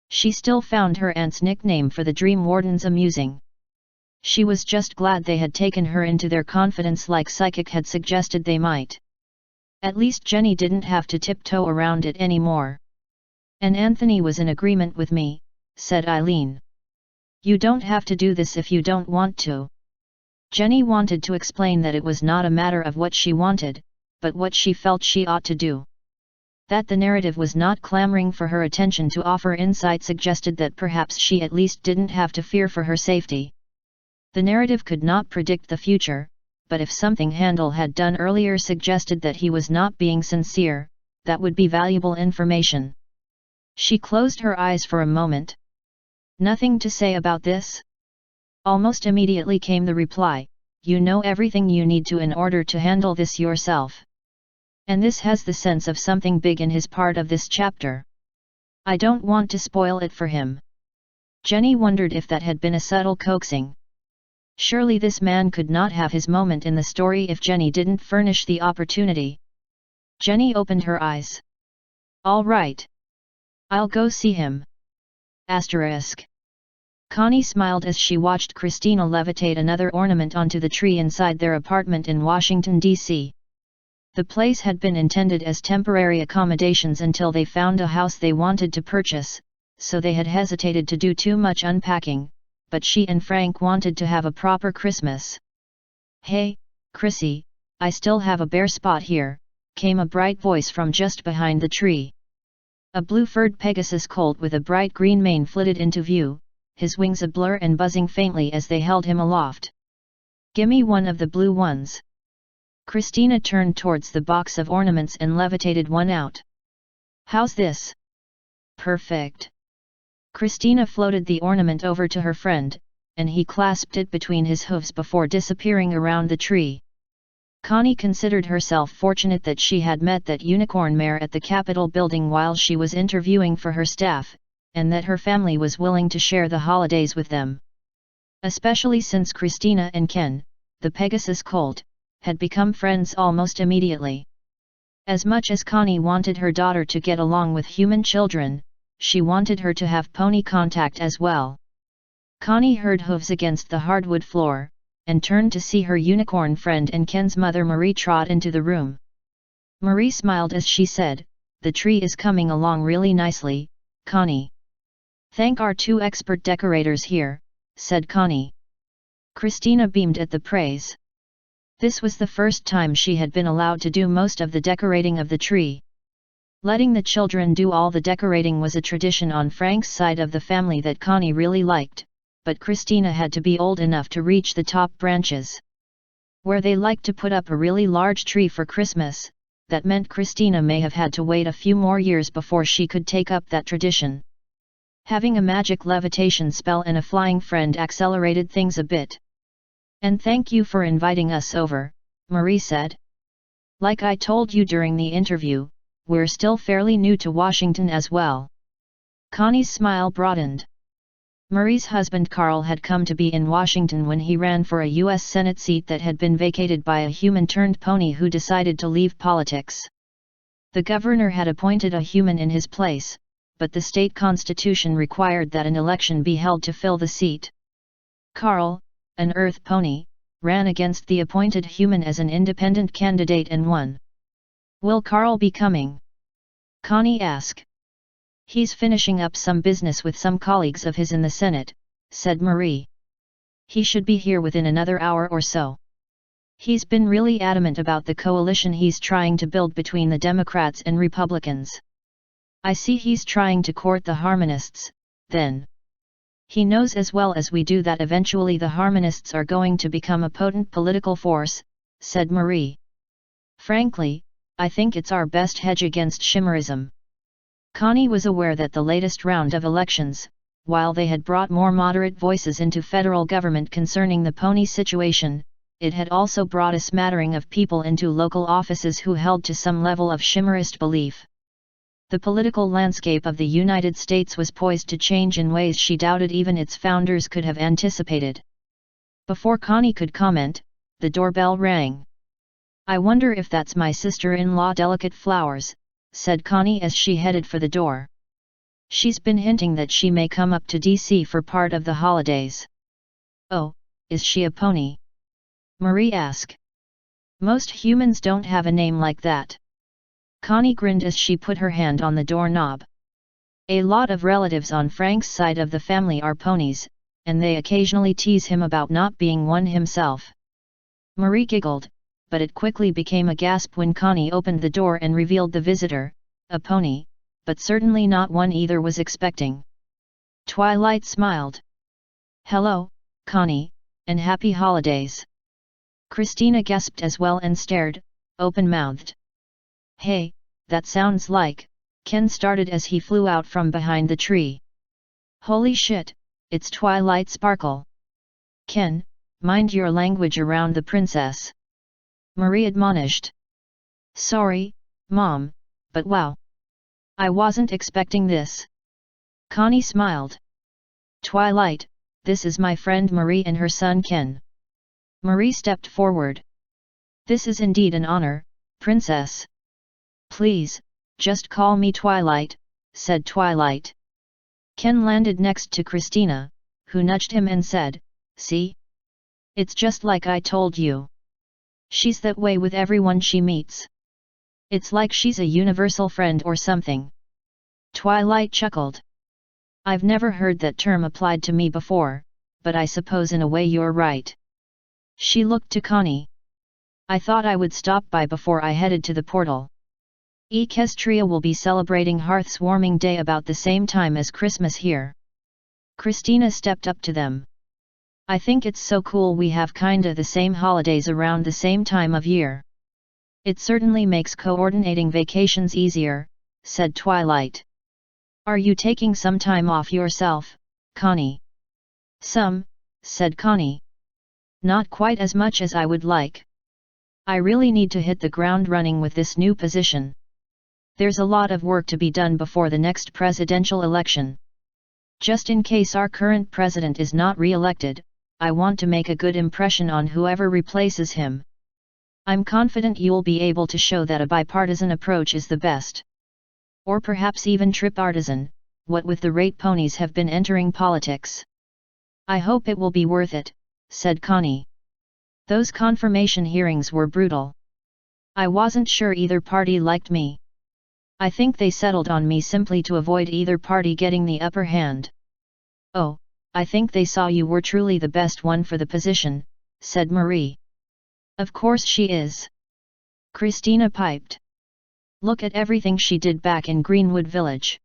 She still found her aunt's nickname for the dream wardens amusing. She was just glad they had taken her into their confidence like Psychic had suggested they might. At least Jenny didn't have to tiptoe around it anymore. And Anthony was in agreement with me, said Eileen. You don't have to do this if you don't want to. Jenny wanted to explain that it was not a matter of what she wanted, but what she felt she ought to do. That the narrative was not clamoring for her attention to offer insight suggested that perhaps she at least didn't have to fear for her safety. The narrative could not predict the future, but if something Handel had done earlier suggested that he was not being sincere, that would be valuable information. She closed her eyes for a moment. Nothing to say about this? Almost immediately came the reply, you know everything you need to in order to handle this yourself. And this has the sense of something big in his part of this chapter. I don't want to spoil it for him. Jenny wondered if that had been a subtle coaxing. Surely this man could not have his moment in the story if Jenny didn't furnish the opportunity. Jenny opened her eyes. All right. I'll go see him. Asterisk. Connie smiled as she watched Christina levitate another ornament onto the tree inside their apartment in Washington, D.C. The place had been intended as temporary accommodations until they found a house they wanted to purchase, so they had hesitated to do too much unpacking, but she and Frank wanted to have a proper Christmas. Hey, Chrissy, I still have a bare spot here, came a bright voice from just behind the tree. A blue-furred Pegasus colt with a bright green mane flitted into view, his wings a blur and buzzing faintly as they held him aloft. Gimme one of the blue ones. Christina turned towards the box of ornaments and levitated one out. How's this? Perfect. Christina floated the ornament over to her friend, and he clasped it between his hooves before disappearing around the tree. Connie considered herself fortunate that she had met that unicorn mare at the Capitol building while she was interviewing for her staff, and that her family was willing to share the holidays with them. Especially since Christina and Ken, the Pegasus colt, had become friends almost immediately. As much as Connie wanted her daughter to get along with human children, she wanted her to have pony contact as well. Connie heard hooves against the hardwood floor, and turned to see her unicorn friend and Ken's mother Marie trot into the room. Marie smiled as she said, "The tree is coming along really nicely, Connie." "Thank our two expert decorators here," said Connie. Christina beamed at the praise. This was the first time she had been allowed to do most of the decorating of the tree. Letting the children do all the decorating was a tradition on Frank's side of the family that Connie really liked, but Christina had to be old enough to reach the top branches. Where they liked to put up a really large tree for Christmas, that meant Christina may have had to wait a few more years before she could take up that tradition. Having a magic levitation spell and a flying friend accelerated things a bit. "And thank you for inviting us over," Marie said. "Like I told you during the interview, we're still fairly new to Washington as well." Connie's smile broadened. Marie's husband Carl had come to be in Washington when he ran for a U.S. Senate seat that had been vacated by a human-turned-pony who decided to leave politics. The governor had appointed a human in his place, but the state constitution required that an election be held to fill the seat. Carl, an earth pony, ran against the appointed human as an independent candidate and won. "Will Carl be coming?" Connie asked. "He's finishing up some business with some colleagues of his in the Senate," said Marie. "He should be here within another hour or so. He's been really adamant about the coalition he's trying to build between the Democrats and Republicans. I see he's trying to court the Harmonists, then. He knows as well as we do that eventually the Harmonists are going to become a potent political force," said Marie. "Frankly, I think it's our best hedge against Shimmerism." Connie was aware that the latest round of elections, while they had brought more moderate voices into federal government concerning the pony situation, it had also brought a smattering of people into local offices who held to some level of Shimmerist belief. The political landscape of the United States was poised to change in ways she doubted even its founders could have anticipated. Before Connie could comment, the doorbell rang. "I wonder if that's my sister-in-law Delicate Flowers," said Connie as she headed for the door. She's been hinting that she may come up to DC for part of the holidays. Oh, is she a pony? Marie asked. Most humans don't have a name like that. Connie grinned as she put her hand on the doorknob. A lot of relatives on Frank's side of the family are ponies, and they occasionally tease him about not being one himself. Marie giggled, but it quickly became a gasp when Connie opened the door and revealed the visitor, a pony, but certainly not one either was expecting. Twilight smiled. Hello, Connie, and happy holidays. Christina gasped as well and stared, open-mouthed. Hey, that sounds like, Ken started as he flew out from behind the tree. Holy shit, it's Twilight Sparkle. Ken, mind your language around the princess. Marie admonished. Sorry, Mom, but wow. I wasn't expecting this. Connie smiled. Twilight, this is my friend Marie and her son Ken. Marie stepped forward. This is indeed an honor, Princess. Please, just call me Twilight, said Twilight. Ken landed next to Christina, who nudged him and said, See? It's just like I told you. She's that way with everyone she meets. It's like she's a universal friend or something. Twilight chuckled. I've never heard that term applied to me before, but I suppose in a way you're right. She looked to Connie. I thought I would stop by before I headed to the portal. Equestria will be celebrating Hearth's Warming Day about the same time as Christmas here. Christina stepped up to them. I think it's so cool we have kinda the same holidays around the same time of year. It certainly makes coordinating vacations easier, said Twilight. Are you taking some time off yourself, Connie? Some, said Connie. Not quite as much as I would like. I really need to hit the ground running with this new position. There's a lot of work to be done before the next presidential election. Just in case our current president is not re-elected, I want to make a good impression on whoever replaces him. I'm confident you'll be able to show that a bipartisan approach is the best. Or perhaps even tripartisan, what with the rate ponies have been entering politics. I hope it will be worth it, said Connie. Those confirmation hearings were brutal. I wasn't sure either party liked me. I think they settled on me simply to avoid either party getting the upper hand. Oh, I think they saw you were truly the best one for the position, said Marie. Of course she is. Christina piped. Look at everything she did back in Greenwood Village.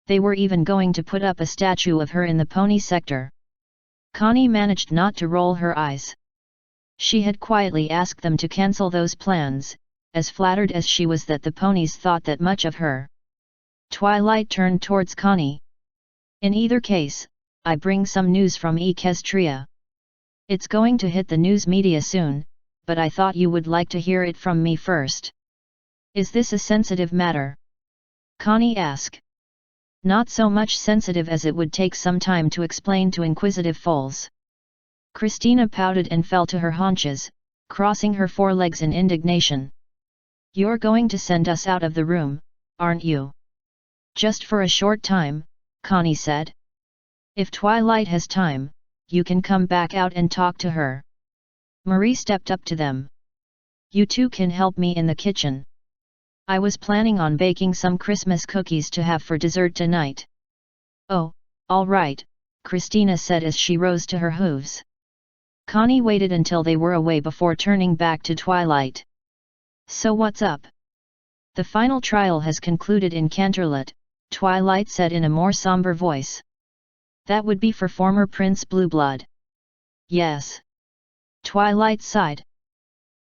They were even going to put up a statue of her in the pony sector. Connie managed not to roll her eyes. She had quietly asked them to cancel those plans, as flattered as she was that the ponies thought that much of her. Twilight turned towards Connie. In either case, I bring some news from Equestria. It's going to hit the news media soon, but I thought you would like to hear it from me first. Is this a sensitive matter? Connie asked. Not so much sensitive as it would take some time to explain to inquisitive foals. Christina pouted and fell to her haunches, crossing her forelegs in indignation. You're going to send us out of the room, aren't you? Just for a short time, Connie said. If Twilight has time, you can come back out and talk to her. Marie stepped up to them. You two can help me in the kitchen. I was planning on baking some Christmas cookies to have for dessert tonight. Oh, all right, Christina said as she rose to her hooves. Connie waited until they were away before turning back to Twilight. So what's up? The final trial has concluded in Canterlot, Twilight said in a more somber voice. That would be for former Prince Blueblood. Yes. Twilight sighed.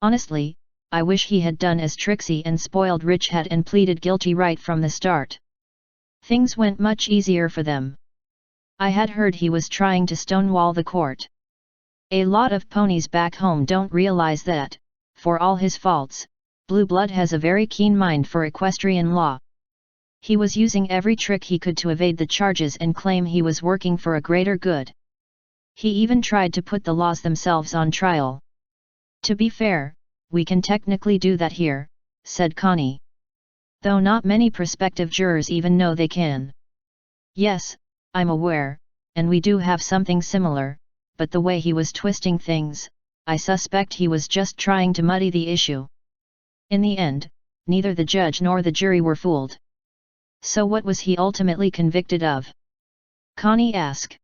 Honestly, I wish he had done as Trixie and spoiled Rich had and pleaded guilty right from the start. Things went much easier for them. I had heard he was trying to stonewall the court. A lot of ponies back home don't realize that, for all his faults, Blueblood has a very keen mind for equestrian law. He was using every trick he could to evade the charges and claim he was working for a greater good. He even tried to put the laws themselves on trial. To be fair, we can technically do that here, said Connie. though not many prospective jurors even know they can. Yes, I'm aware, and we do have something similar, but the way he was twisting things, I suspect he was just trying to muddy the issue. In the end, neither the judge nor the jury were fooled. So what was he ultimately convicted of? Connie asked.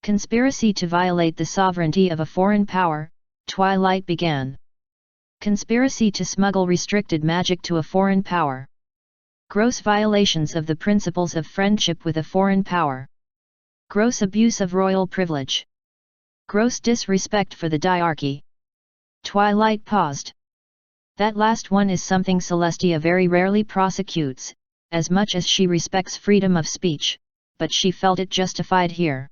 Conspiracy to violate the sovereignty of a foreign power, Twilight began. Conspiracy to smuggle restricted magic to a foreign power. Gross violations of the principles of friendship with a foreign power. Gross abuse of royal privilege. Gross disrespect for the diarchy. Twilight paused. That last one is something Celestia very rarely prosecutes, as much as she respects freedom of speech, but she felt it justified here.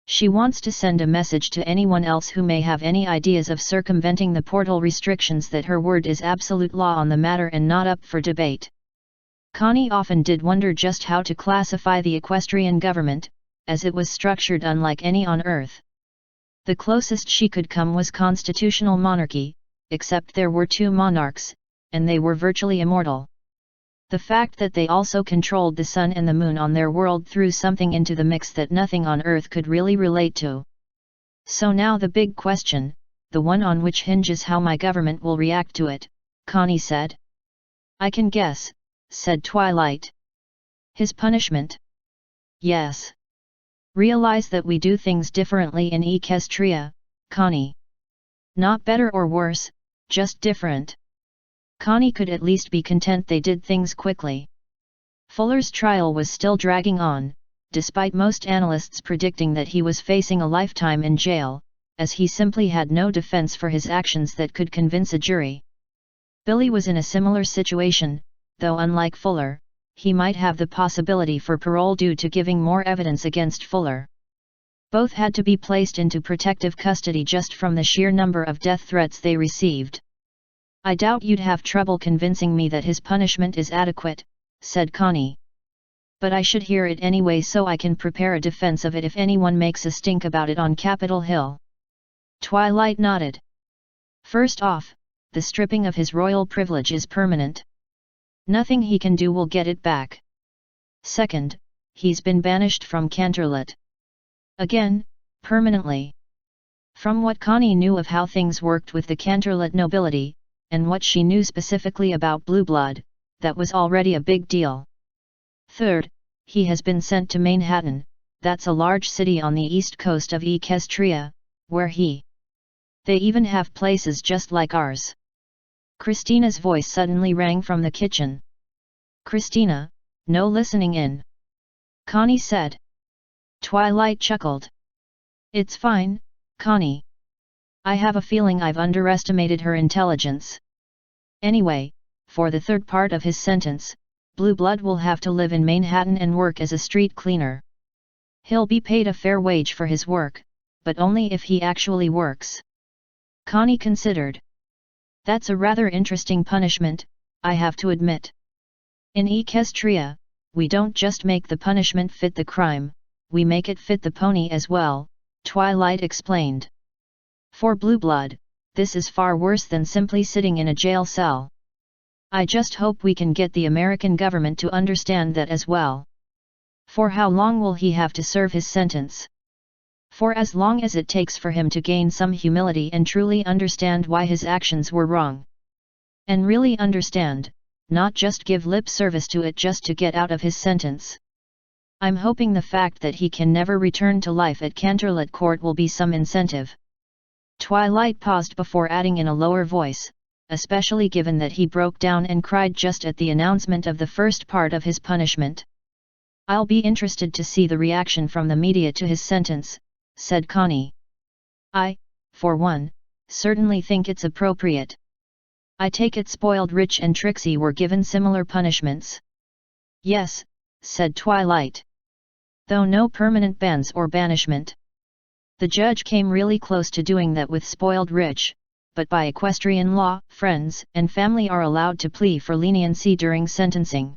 She wants to send a message to anyone else who may have any ideas of circumventing the portal restrictions that her word is absolute law on the matter and not up for debate. Connie often did wonder just how to classify the equestrian government, as it was structured unlike any on Earth. The closest she could come was constitutional monarchy, except there were two monarchs, and they were virtually immortal. The fact that they also controlled the sun and the moon on their world threw something into the mix that nothing on Earth could really relate to. So now the big question, the one on which hinges how my government will react to it, Connie said. I can guess, said Twilight. His punishment? Yes. Realize that we do things differently in Equestria, Connie. Not better or worse, just different. Connie could at least be content they did things quickly. Fuller's trial was still dragging on, despite most analysts predicting that he was facing a lifetime in jail, as he simply had no defense for his actions that could convince a jury. Billy was in a similar situation, though unlike Fuller, he might have the possibility for parole due to giving more evidence against Fuller. Both had to be placed into protective custody just from the sheer number of death threats they received. I doubt you'd have trouble convincing me that his punishment is adequate, said Connie. But I should hear it anyway so I can prepare a defense of it if anyone makes a stink about it on Capitol Hill. Twilight nodded. First off, the stripping of his royal privilege is permanent. Nothing he can do will get it back. Second, he's been banished from Canterlot. Again, permanently. From what Connie knew of how things worked with the Canterlot nobility, and what she knew specifically about blue blood, that was already a big deal. Third, he has been sent to Manhattan, that's a large city on the east coast of Equestria, where they even have places just like ours. Christina's voice suddenly rang from the kitchen. Christina, no listening in. Connie said. Twilight chuckled. It's fine, Connie. I have a feeling I've underestimated her intelligence. Anyway, for the third part of his sentence, Blue Blood will have to live in Manhattan and work as a street cleaner. He'll be paid a fair wage for his work, but only if he actually works. Connie considered. That's a rather interesting punishment, I have to admit. In Equestria, we don't just make the punishment fit the crime, we make it fit the pony as well, Twilight explained. For Blue Blood, this is far worse than simply sitting in a jail cell. I just hope we can get the American government to understand that as well. For how long will he have to serve his sentence? For as long as it takes for him to gain some humility and truly understand why his actions were wrong. And really understand, not just give lip service to it just to get out of his sentence. I'm hoping the fact that he can never return to life at Canterlot Court will be some incentive. Twilight paused before adding in a lower voice, especially given that he broke down and cried just at the announcement of the first part of his punishment. I'll be interested to see the reaction from the media to his sentence, said Connie. I, for one, certainly think it's appropriate. I take it Spoiled Rich and Trixie were given similar punishments. Yes, said Twilight. Though no permanent bans or banishment. The judge came really close to doing that with Spoiled Rich, but by equestrian law, friends and family are allowed to plea for leniency during sentencing.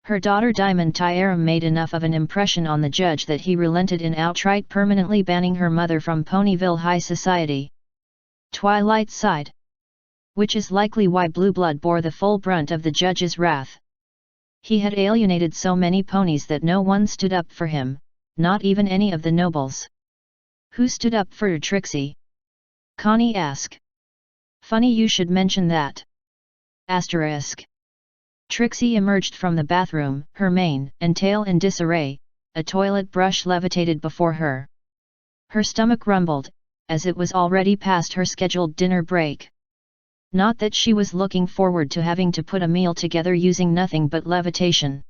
Her daughter Diamond Tyera made enough of an impression on the judge that he relented in outright permanently banning her mother from Ponyville High Society. Twilight sighed. Which is likely why Blue Blood bore the full brunt of the judge's wrath. He had alienated so many ponies that no one stood up for him, not even any of the nobles. Who stood up for Trixie? Connie asked. Funny you should mention that. Asterisk. Trixie emerged from the bathroom, her mane and tail in disarray, a toilet brush levitated before her. Her stomach rumbled, as it was already past her scheduled dinner break. Not that she was looking forward to having to put a meal together using nothing but levitation.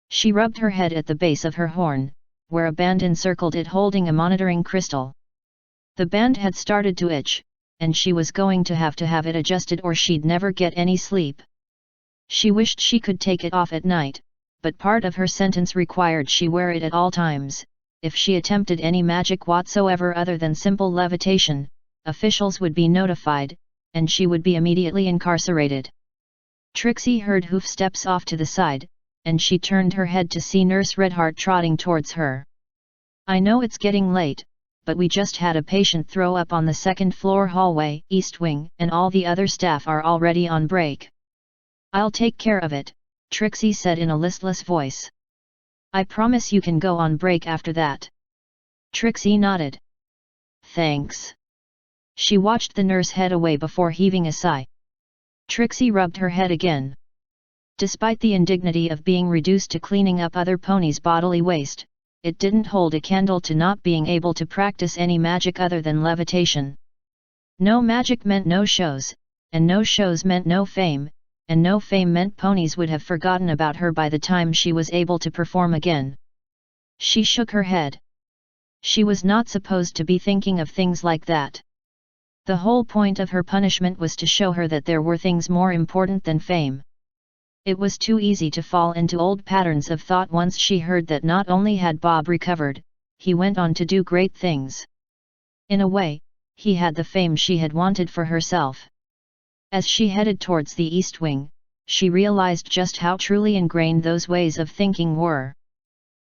She rubbed her head at the base of her horn, where a band encircled it holding a monitoring crystal. The band had started to itch, and she was going to have it adjusted or she'd never get any sleep. She wished she could take it off at night, but part of her sentence required she wear it at all times. If she attempted any magic whatsoever other than simple levitation, officials would be notified, and she would be immediately incarcerated. Trixie heard hoof steps off to the side, and she turned her head to see Nurse Redheart trotting towards her. I know it's getting late, but we just had a patient throw up on the second-floor hallway, East Wing, and all the other staff are already on break. I'll take care of it, Trixie said in a listless voice. I promise you can go on break after that. Trixie nodded. Thanks. She watched the nurse head away before heaving a sigh. Trixie rubbed her head again. Despite the indignity of being reduced to cleaning up other ponies' bodily waste, it didn't hold a candle to not being able to practice any magic other than levitation. No magic meant no shows, and no shows meant no fame, and no fame meant ponies would have forgotten about her by the time she was able to perform again. She shook her head. She was not supposed to be thinking of things like that. The whole point of her punishment was to show her that there were things more important than fame. It was too easy to fall into old patterns of thought once she heard that not only had Bob recovered, he went on to do great things. In a way, he had the fame she had wanted for herself. As she headed towards the East Wing, she realized just how truly ingrained those ways of thinking were.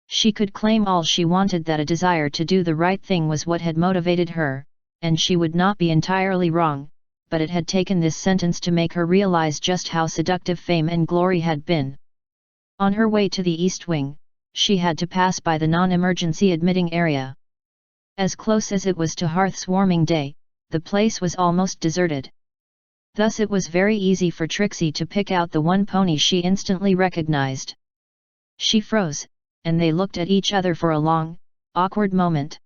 She could claim all she wanted that a desire to do the right thing was what had motivated her, and she would not be entirely wrong, but it had taken this sentence to make her realize just how seductive fame and glory had been. On her way to the East Wing, she had to pass by the non-emergency admitting area. As close as it was to Hearth's warming day, the place was almost deserted. Thus it was very easy for Trixie to pick out the one pony she instantly recognized. She froze, and they looked at each other for a long, awkward moment.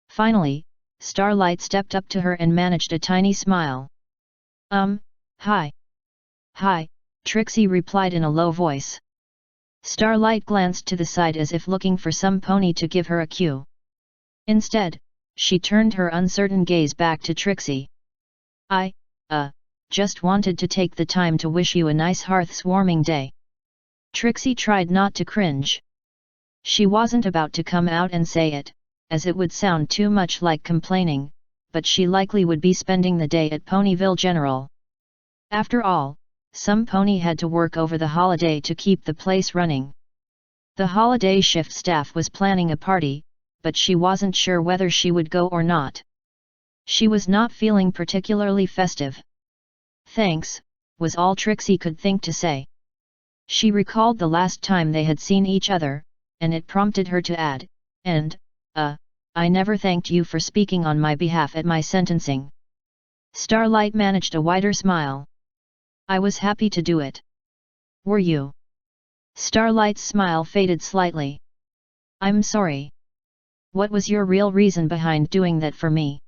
Finally, Starlight stepped up to her and managed a tiny smile. Hi. Hi, Trixie replied in a low voice. Starlight glanced to the side as if looking for some pony to give her a cue. Instead, she turned her uncertain gaze back to Trixie. I just wanted to take the time to wish you a nice Hearth's warming day. Trixie tried not to cringe. She wasn't about to come out and say it, as it would sound too much like complaining, but she likely would be spending the day at Ponyville General. After all, some pony had to work over the holiday to keep the place running. The holiday shift staff was planning a party, but she wasn't sure whether she would go or not. She was not feeling particularly festive. Thanks, was all Trixie could think to say. She recalled the last time they had seen each other, and it prompted her to add, and, I never thanked you for speaking on my behalf at my sentencing. Starlight managed a wider smile. I was happy to do it. Were you? Starlight's smile faded slightly. I'm sorry. What was your real reason behind doing that for me?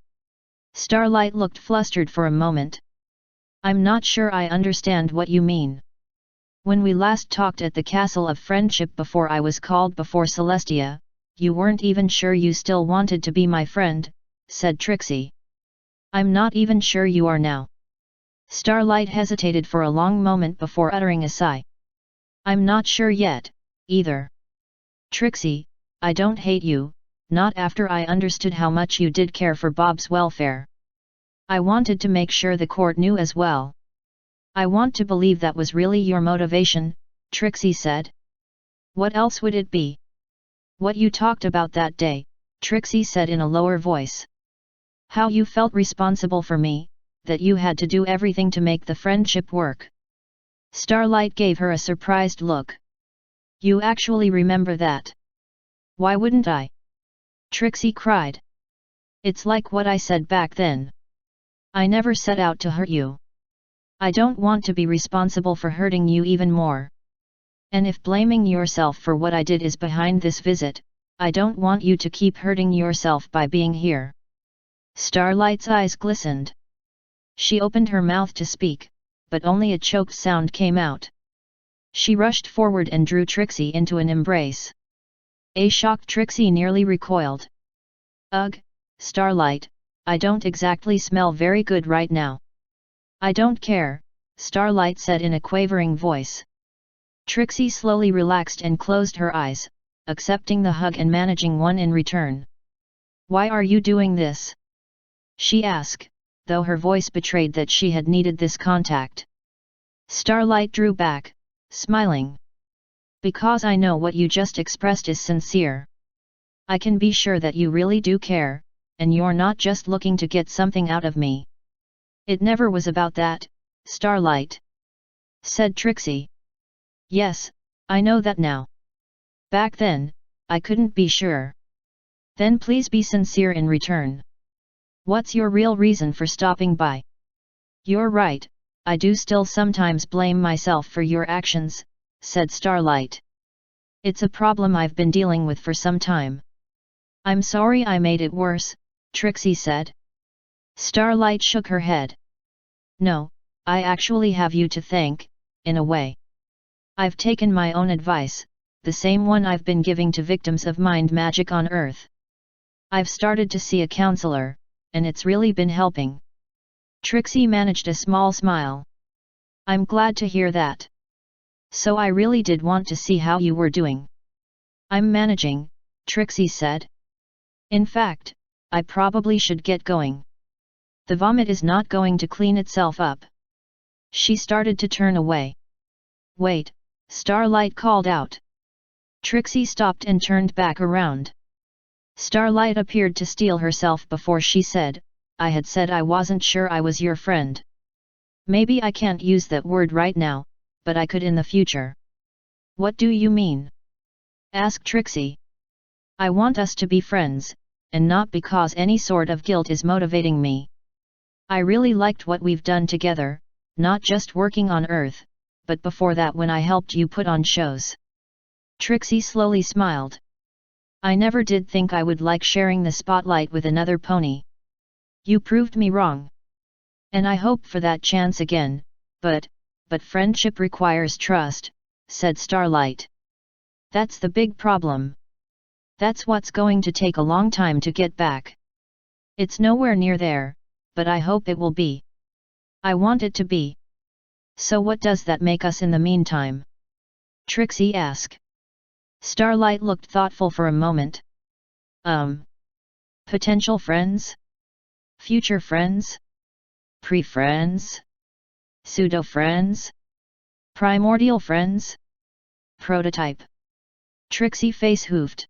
Starlight looked flustered for a moment. I'm not sure I understand what you mean. When we last talked at the Castle of Friendship before I was called before Celestia, you weren't even sure you still wanted to be my friend, said Trixie. I'm not even sure you are now. Starlight hesitated for a long moment before uttering a sigh. I'm not sure yet, either. Trixie, I don't hate you, not after I understood how much you did care for Bob's welfare. I wanted to make sure the court knew as well. I want to believe that was really your motivation, Trixie said. What else would it be? What you talked about that day, Trixie said in a lower voice. How you felt responsible for me, that you had to do everything to make the friendship work. Starlight gave her a surprised look. You actually remember that? Why wouldn't I? Trixie cried. It's like what I said back then. I never set out to hurt you. I don't want to be responsible for hurting you even more. And if blaming yourself for what I did is behind this visit, I don't want you to keep hurting yourself by being here. Starlight's eyes glistened. She opened her mouth to speak, but only a choked sound came out. She rushed forward and drew Trixie into an embrace. A shocked Trixie nearly recoiled. Ugh, Starlight, I don't exactly smell very good right now. I don't care, Starlight said in a quavering voice. Trixie slowly relaxed and closed her eyes, accepting the hug and managing one in return. Why are you doing this? She asked, though her voice betrayed that she had needed this contact. Starlight drew back, smiling. Because I know what you just expressed is sincere. I can be sure that you really do care, and you're not just looking to get something out of me. It never was about that, Starlight, said Trixie. Yes, I know that now. Back then, I couldn't be sure. Then please be sincere in return. What's your real reason for stopping by? You're right, I do still sometimes blame myself for your actions, said Starlight. It's a problem I've been dealing with for some time. I'm sorry I made it worse, Trixie said. Starlight shook her head. No, I actually have you to thank, in a way. I've taken my own advice, the same one I've been giving to victims of mind magic on Earth. I've started to see a counselor, and it's really been helping. Trixie managed a small smile. I'm glad to hear that. So I really did want to see how you were doing. I'm managing, Trixie said. In fact, I probably should get going. The vomit is not going to clean itself up. She started to turn away. Wait, Starlight called out. Trixie stopped and turned back around. Starlight appeared to steel herself before she said, I had said I wasn't sure I was your friend. Maybe I can't use that word right now, but I could in the future. What do you mean? Asked Trixie. I want us to be friends, and not because any sort of guilt is motivating me. I really liked what we've done together, not just working on Earth, but before that when I helped you put on shows. Trixie slowly smiled. I never did think I would like sharing the spotlight with another pony. You proved me wrong. And I hope for that chance again, but friendship requires trust, said Starlight. That's the big problem. That's what's going to take a long time to get back. It's nowhere near there, but I hope it will be. I want it to be. So what does that make us in the meantime? Trixie asked. Starlight looked thoughtful for a moment. Potential friends? Future friends? Pre-friends? Pseudo-friends? Primordial friends? Prototype. Trixie face hoofed.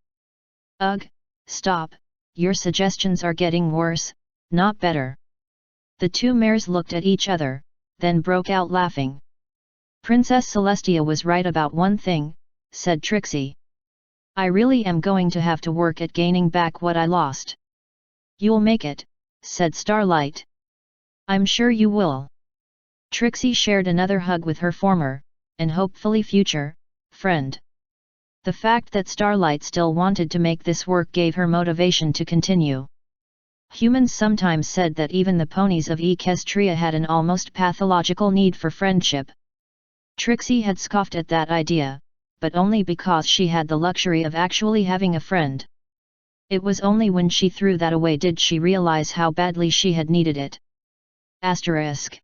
Ugh, stop, your suggestions are getting worse, not better. The two mares looked at each other, then broke out laughing. Princess Celestia was right about one thing, said Trixie. I really am going to have to work at gaining back what I lost. You'll make it, said Starlight. I'm sure you will. Trixie shared another hug with her former, and hopefully future, friend. The fact that Starlight still wanted to make this work gave her motivation to continue. Humans sometimes said that even the ponies of Equestria had an almost pathological need for friendship. Trixie had scoffed at that idea, but only because she had the luxury of actually having a friend. It was only when she threw that away did she realize how badly she had needed it. Asterisk.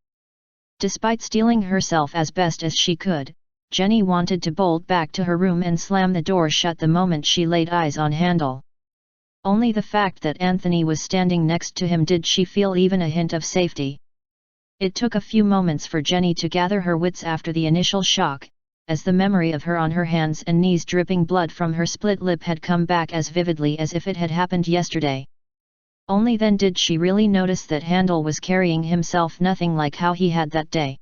Despite steeling herself as best as she could, Jenny wanted to bolt back to her room and slam the door shut the moment she laid eyes on Handel. Only the fact that Anthony was standing next to him did she feel even a hint of safety. It took a few moments for Jenny to gather her wits after the initial shock, as the memory of her on her hands and knees dripping blood from her split lip had come back as vividly as if it had happened yesterday. Only then did she really notice that Handel was carrying himself nothing like how he had that day.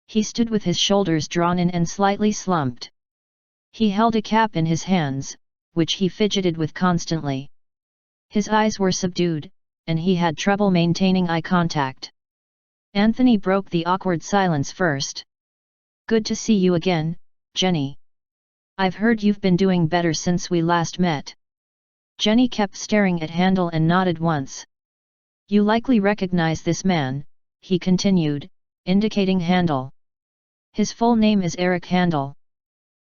He stood with his shoulders drawn in and slightly slumped. He held a cap in his hands, which he fidgeted with constantly. His eyes were subdued, and he had trouble maintaining eye contact. Anthony broke the awkward silence first. "Good to see you again, Jenny. I've heard you've been doing better since we last met." Jenny kept staring at Handel and nodded once. "You likely recognize this man," he continued, indicating Handel. "His full name is Eric Handel.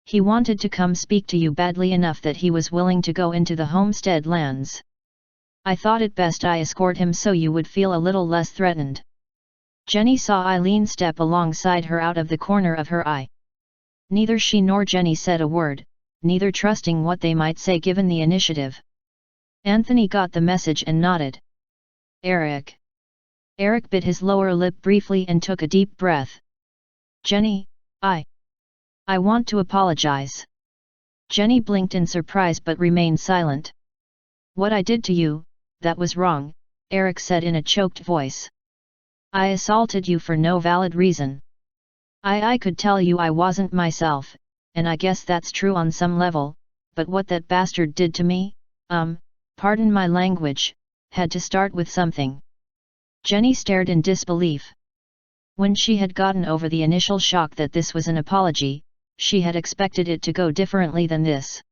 He wanted to come speak to you badly enough that he was willing to go into the homestead lands. I thought it best I escort him so you would feel a little less threatened." Jenny saw Eileen step alongside her out of the corner of her eye. Neither she nor Jenny said a word, neither trusting what they might say given the initiative. Anthony got the message and nodded. "Eric." Eric bit his lower lip briefly and took a deep breath. "Jenny, I want to apologize." Jenny blinked in surprise but remained silent. "What I did to you, that was wrong," Eric said in a choked voice. "I assaulted you for no valid reason. I could tell you I wasn't myself, and I guess that's true on some level, but what that bastard did to me, pardon my language, had to start with something." Jenny stared in disbelief. When she had gotten over the initial shock that this was an apology, she had expected it to go differently than this.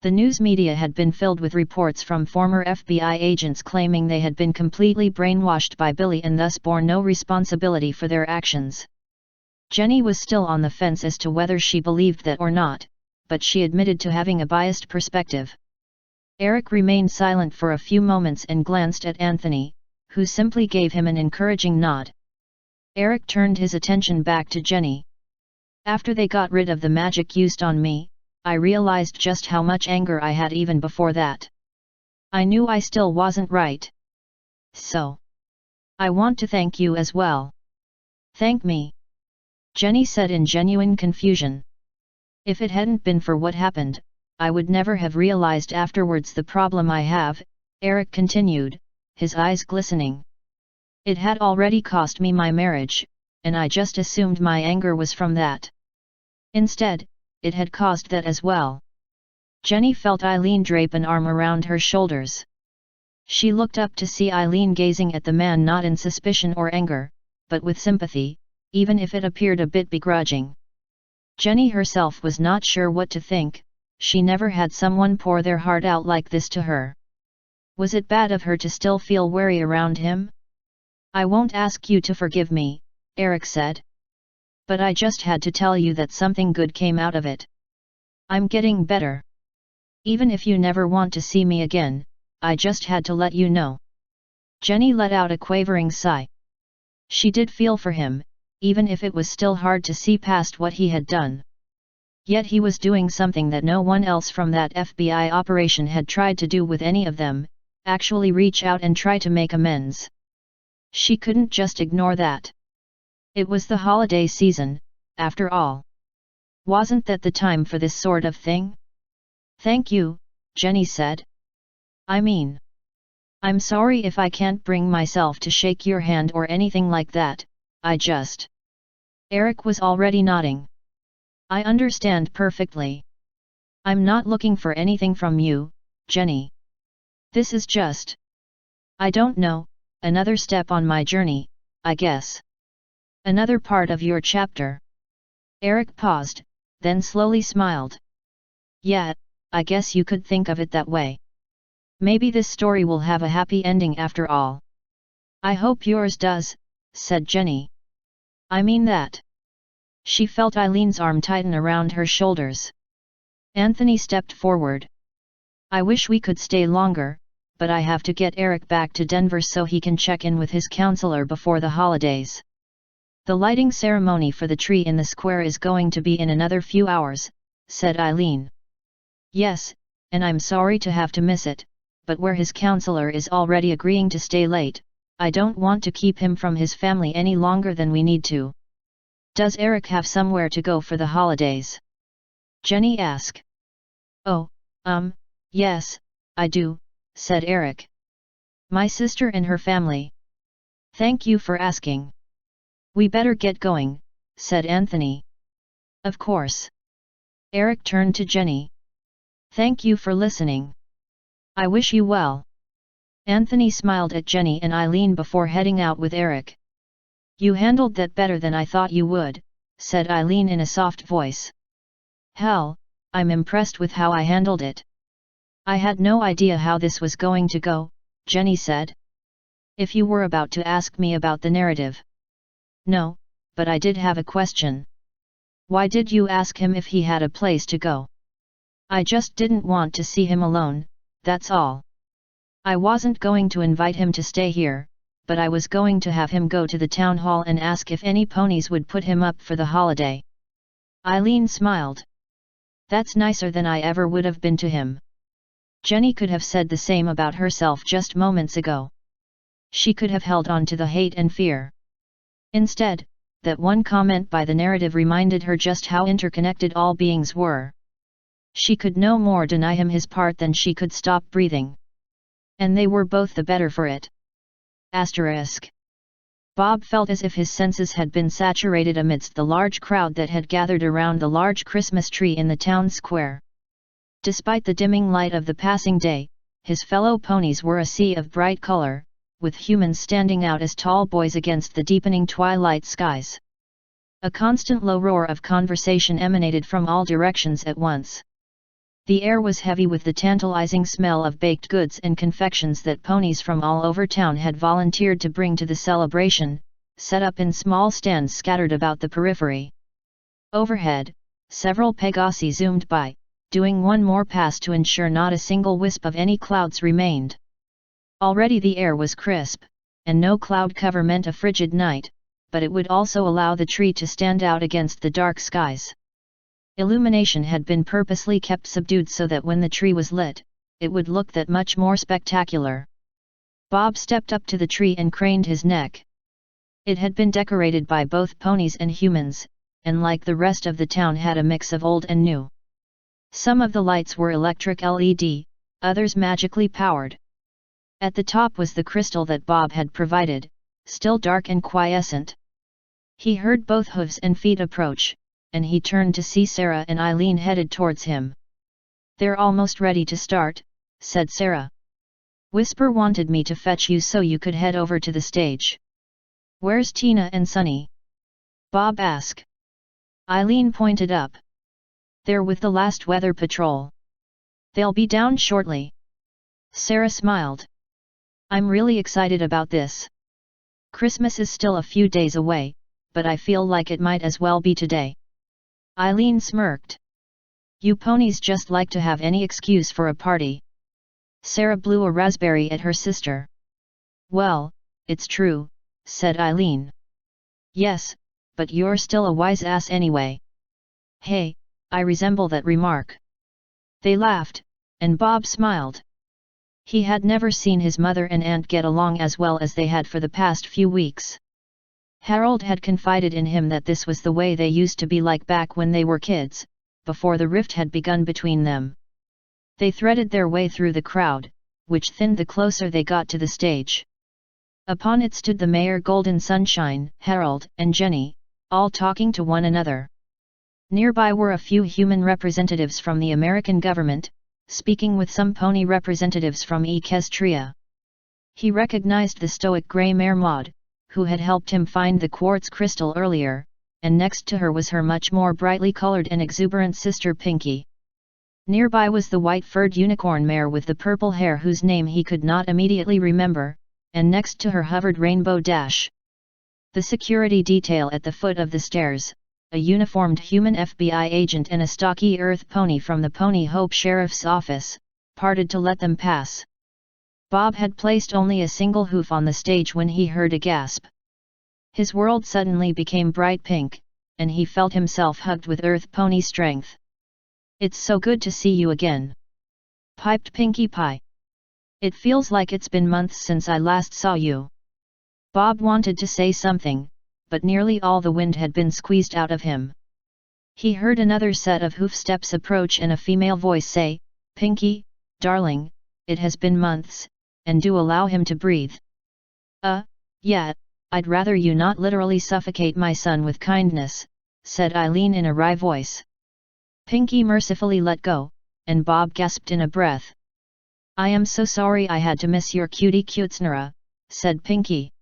The news media had been filled with reports from former FBI agents claiming they had been completely brainwashed by Billy and thus bore no responsibility for their actions. Jenny was still on the fence as to whether she believed that or not, but she admitted to having a biased perspective. Eric remained silent for a few moments and glanced at Anthony, who simply gave him an encouraging nod. Eric turned his attention back to Jenny. "After they got rid of the magic used on me, I realized just how much anger I had even before that. I knew I still wasn't right. So I want to thank you as well." "Thank me?" Jenny said in genuine confusion. "If it hadn't been for what happened, I would never have realized afterwards the problem I have," Eric continued, his eyes glistening. "It had already cost me my marriage, and I just assumed my anger was from that. Instead, it had caused that as well." Jenny felt Eileen drape an arm around her shoulders. She looked up to see Eileen gazing at the man not in suspicion or anger, but with sympathy, even if it appeared a bit begrudging. Jenny herself was not sure what to think. She never had someone pour their heart out like this to her. Was it bad of her to still feel wary around him? "I won't ask you to forgive me," Eric said. "But I just had to tell you that something good came out of it. I'm getting better. Even if you never want to see me again, I just had to let you know." Jenny let out a quavering sigh. She did feel for him, even if it was still hard to see past what he had done. Yet he was doing something that no one else from that FBI operation had tried to do with any of them, actually reach out and try to make amends. She couldn't just ignore that. It was the holiday season, after all. Wasn't that the time for this sort of thing? "Thank you," Jenny said. "I mean, I'm sorry if I can't bring myself to shake your hand or anything like that, I just..." Eric was already nodding. "I understand perfectly. I'm not looking for anything from you, Jenny. This is just... I don't know, another step on my journey, I guess. Another part of your chapter." Eric paused, then slowly smiled. "Yeah, I guess you could think of it that way. Maybe this story will have a happy ending after all." "I hope yours does," said Jenny. "I mean that." She felt Eileen's arm tighten around her shoulders. Anthony stepped forward. "I wish we could stay longer, but I have to get Eric back to Denver so he can check in with his counselor before the holidays. The lighting ceremony for the tree in the square is going to be in another few hours," said Eileen. "Yes, and I'm sorry to have to miss it, but where his counselor is already agreeing to stay late, I don't want to keep him from his family any longer than we need to." "Does Eric have somewhere to go for the holidays?" Jenny asked. "Oh, yes, I do," said Eric. My sister and her family. Thank you for asking. We better get going, said Anthony. Of course. Eric turned to Jenny. Thank you for listening. I wish you well. Anthony smiled at Jenny and Eileen before heading out with Eric. You handled that better than I thought you would, said Eileen in a soft voice. Hell, I'm impressed with how I handled it. I had no idea how this was going to go, Jenny said. If you were about to ask me about the narrative. No, but I did have a question. Why did you ask him if he had a place to go? I just didn't want to see him alone, that's all. I wasn't going to invite him to stay here, but I was going to have him go to the town hall and ask if any ponies would put him up for the holiday. Eileen smiled. That's nicer than I ever would have been to him. Jenny could have said the same about herself just moments ago. She could have held on to the hate and fear. Instead, that one comment by the narrative reminded her just how interconnected all beings were. She could no more deny him his part than she could stop breathing. And they were both the better for it. Asterisk. Bob felt as if his senses had been saturated amidst the large crowd that had gathered around the large Christmas tree in the town square. Despite the dimming light of the passing day, his fellow ponies were a sea of bright color, with humans standing out as tall boys against the deepening twilight skies. A constant low roar of conversation emanated from all directions at once. The air was heavy with the tantalizing smell of baked goods and confections that ponies from all over town had volunteered to bring to the celebration, set up in small stands scattered about the periphery. Overhead, several Pegasi zoomed by, doing one more pass to ensure not a single wisp of any clouds remained. Already the air was crisp, and no cloud cover meant a frigid night, but it would also allow the tree to stand out against the dark skies. Illumination had been purposely kept subdued so that when the tree was lit, it would look that much more spectacular. Bob stepped up to the tree and craned his neck. It had been decorated by both ponies and humans, and like the rest of the town had a mix of old and new. Some of the lights were electric LED, others magically powered. At the top was the crystal that Bob had provided, still dark and quiescent. He heard both hooves and feet approach, and he turned to see Sarah and Eileen headed towards him. They're almost ready to start, said Sarah. Whisper wanted me to fetch you so you could head over to the stage. Where's Tina and Sunny? Bob asked. Eileen pointed up. They're with the last weather patrol. They'll be down shortly. Sarah smiled. I'm really excited about this. Christmas is still a few days away, but I feel like it might as well be today. Eileen smirked. You ponies just like to have any excuse for a party. Sarah blew a raspberry at her sister. Well, it's true, said Eileen. Yes, but you're still a wise ass anyway. Hey, I resemble that remark. They laughed, and Bob smiled. He had never seen his mother and aunt get along as well as they had for the past few weeks. Harold had confided in him that this was the way they used to be like back when they were kids, before the rift had begun between them. They threaded their way through the crowd, which thinned the closer they got to the stage. Upon it stood the mayor Golden Sunshine, Harold, and Jenny, all talking to one another. Nearby were a few human representatives from the American government, speaking with some pony representatives from Equestria. He recognized the stoic grey mare Maud, who had helped him find the quartz crystal earlier, and next to her was her much more brightly colored and exuberant sister Pinky. Nearby was the white-furred unicorn mare with the purple hair whose name he could not immediately remember, and next to her hovered Rainbow Dash. The security detail at the foot of the stairs, a uniformed human FBI agent and a stocky earth pony from the Pony Hope Sheriff's Office, parted to let them pass. Bob had placed only a single hoof on the stage when he heard a gasp. His world suddenly became bright pink, and he felt himself hugged with earth pony strength. It's so good to see you again, piped Pinkie Pie. It feels like it's been months since I last saw you. Bob wanted to say something, but nearly all the wind had been squeezed out of him. He heard another set of hoof steps approach and a female voice say, Pinkie, darling, it has been months, and do allow him to breathe. Yeah, I'd rather you not literally suffocate my son with kindness, said Eileen in a wry voice. Pinky mercifully let go, and Bob gasped in a breath. I am so sorry I had to miss your cutie cutesnera, said Pinky.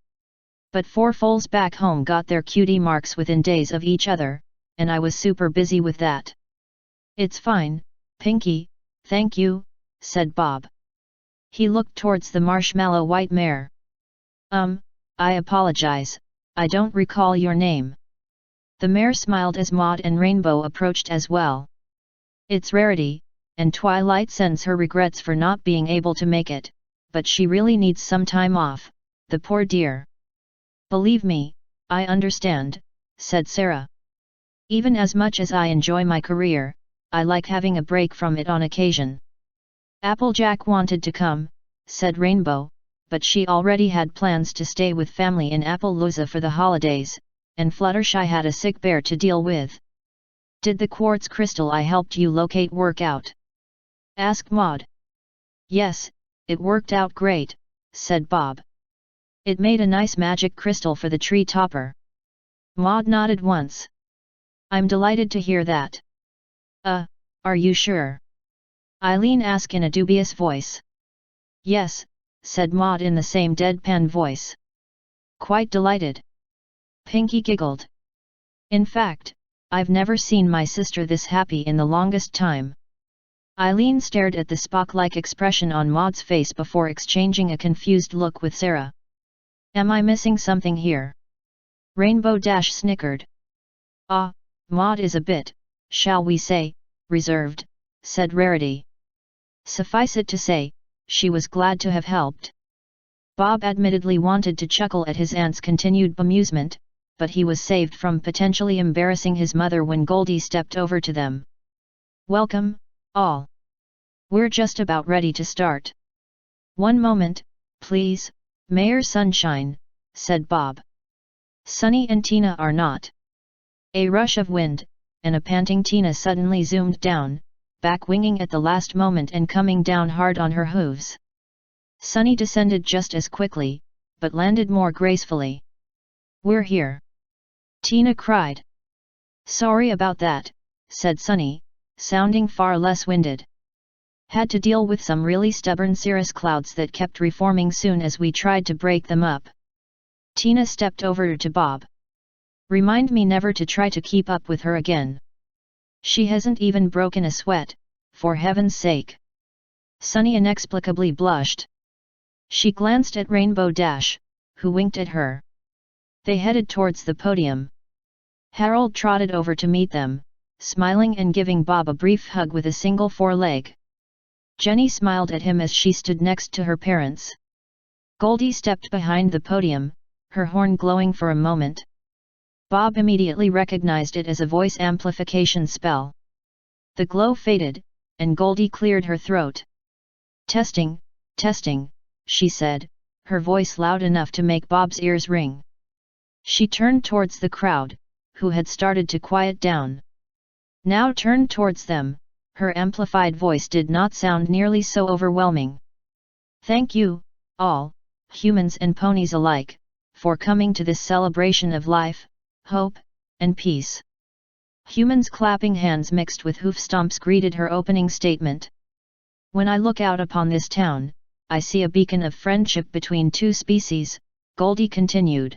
But 4 foals back home got their cutie marks within days of each other, and I was super busy with that. It's fine, Pinky, thank you, said Bob. He looked towards the marshmallow white mare. I apologize, I don't recall your name. The mare smiled as Maud and Rainbow approached as well. It's Rarity, and Twilight sends her regrets for not being able to make it, but she really needs some time off, the poor dear. Believe me, I understand, said Sarah. Even as much as I enjoy my career, I like having a break from it on occasion. Applejack wanted to come, said Rainbow, but she already had plans to stay with family in Appaloosa for the holidays, and Fluttershy had a sick bear to deal with. Did the quartz crystal I helped you locate work out? Asked Maud. Yes, it worked out great, said Bob. It made a nice magic crystal for the tree topper. Maud nodded once. I'm delighted to hear that. Are you sure? Eileen asked in a dubious voice. Yes, said Maud in the same deadpan voice. Quite delighted. Pinky giggled. In fact, I've never seen my sister this happy in the longest time. Eileen stared at the Spock-like expression on Maud's face before exchanging a confused look with Sarah. Am I missing something here? Rainbow Dash snickered. Maud is a bit, shall we say, reserved, said Rarity. Suffice it to say, she was glad to have helped. Bob admittedly wanted to chuckle at his aunt's continued bemusement, but he was saved from potentially embarrassing his mother when Goldie stepped over to them. Welcome, all. We're just about ready to start. One moment, please, Mayor Sunshine, said Bob. Sunny and Tina are not. A rush of wind, and a panting Tina suddenly zoomed down, back winging at the last moment and coming down hard on her hooves. Sunny descended just as quickly, but landed more gracefully. We're here. Tina cried. Sorry about that, said Sunny, sounding far less winded. Had to deal with some really stubborn cirrus clouds that kept reforming soon as we tried to break them up. Tina stepped over to Bob. Remind me never to try to keep up with her again. She hasn't even broken a sweat, for heaven's sake. Sunny inexplicably blushed. She glanced at Rainbow Dash, who winked at her. They headed towards the podium. Harold trotted over to meet them, smiling and giving Bob a brief hug with a single foreleg. Jenny smiled at him as she stood next to her parents. Goldie stepped behind the podium, her horn glowing for a moment. Bob immediately recognized it as a voice amplification spell. The glow faded, and Goldie cleared her throat. Testing, testing, she said, her voice loud enough to make Bob's ears ring. She turned towards the crowd, who had started to quiet down. Now turned towards them. Her amplified voice did not sound nearly so overwhelming. Thank you, all, humans and ponies alike, for coming to this celebration of life, hope, and peace. Humans clapping hands mixed with hoof stomps greeted her opening statement. When I look out upon this town, I see a beacon of friendship between two species, Goldie continued.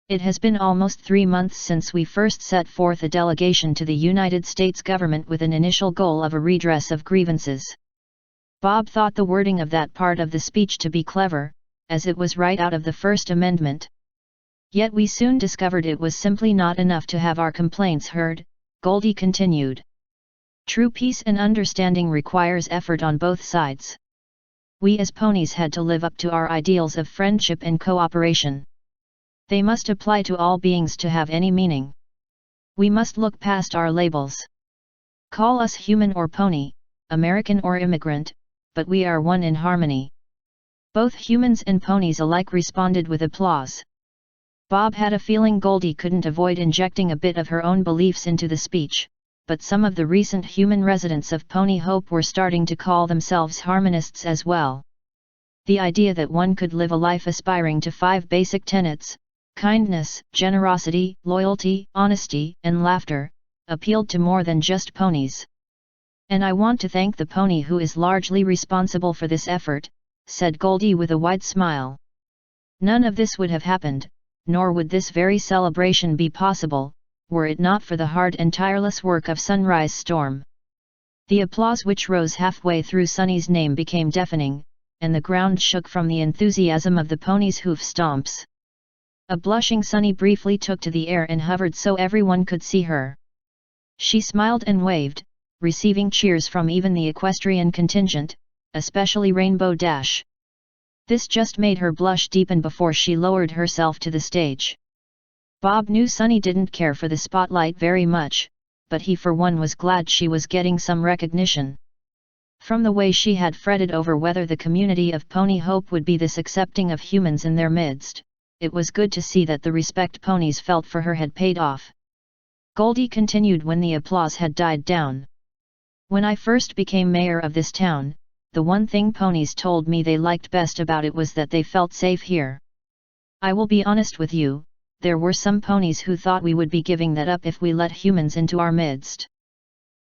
It has been almost 3 months since we first set forth a delegation to the United States government with an initial goal of a redress of grievances. Bob thought the wording of that part of the speech to be clever, as it was right out of the First Amendment. Yet we soon discovered it was simply not enough to have our complaints heard, Goldie continued. True peace and understanding requires effort on both sides. We as ponies had to live up to our ideals of friendship and cooperation. They must apply to all beings to have any meaning. We must look past our labels. Call us human or pony, American or immigrant, but we are one in harmony. Both humans and ponies alike responded with applause. Bob had a feeling Goldie couldn't avoid injecting a bit of her own beliefs into the speech, but some of the recent human residents of Pony Hope were starting to call themselves harmonists as well. The idea that one could live a life aspiring to 5 basic tenets, kindness, generosity, loyalty, honesty, and laughter, appealed to more than just ponies. "And I want to thank the pony who is largely responsible for this effort," said Goldie with a wide smile. "None of this would have happened, nor would this very celebration be possible, were it not for the hard and tireless work of Sunrise Storm." The applause which rose halfway through Sunny's name became deafening, and the ground shook from the enthusiasm of the pony's hoof stomps. A blushing Sunny briefly took to the air and hovered so everyone could see her. She smiled and waved, receiving cheers from even the equestrian contingent, especially Rainbow Dash. This just made her blush deepen before she lowered herself to the stage. Bob knew Sunny didn't care for the spotlight very much, but he for one was glad she was getting some recognition. From the way she had fretted over whether the community of Pony Hope would be this accepting of humans in their midst, it was good to see that the respect ponies felt for her had paid off. Goldie continued when the applause had died down. "When I first became mayor of this town, the one thing ponies told me they liked best about it was that they felt safe here. I will be honest with you, there were some ponies who thought we would be giving that up if we let humans into our midst.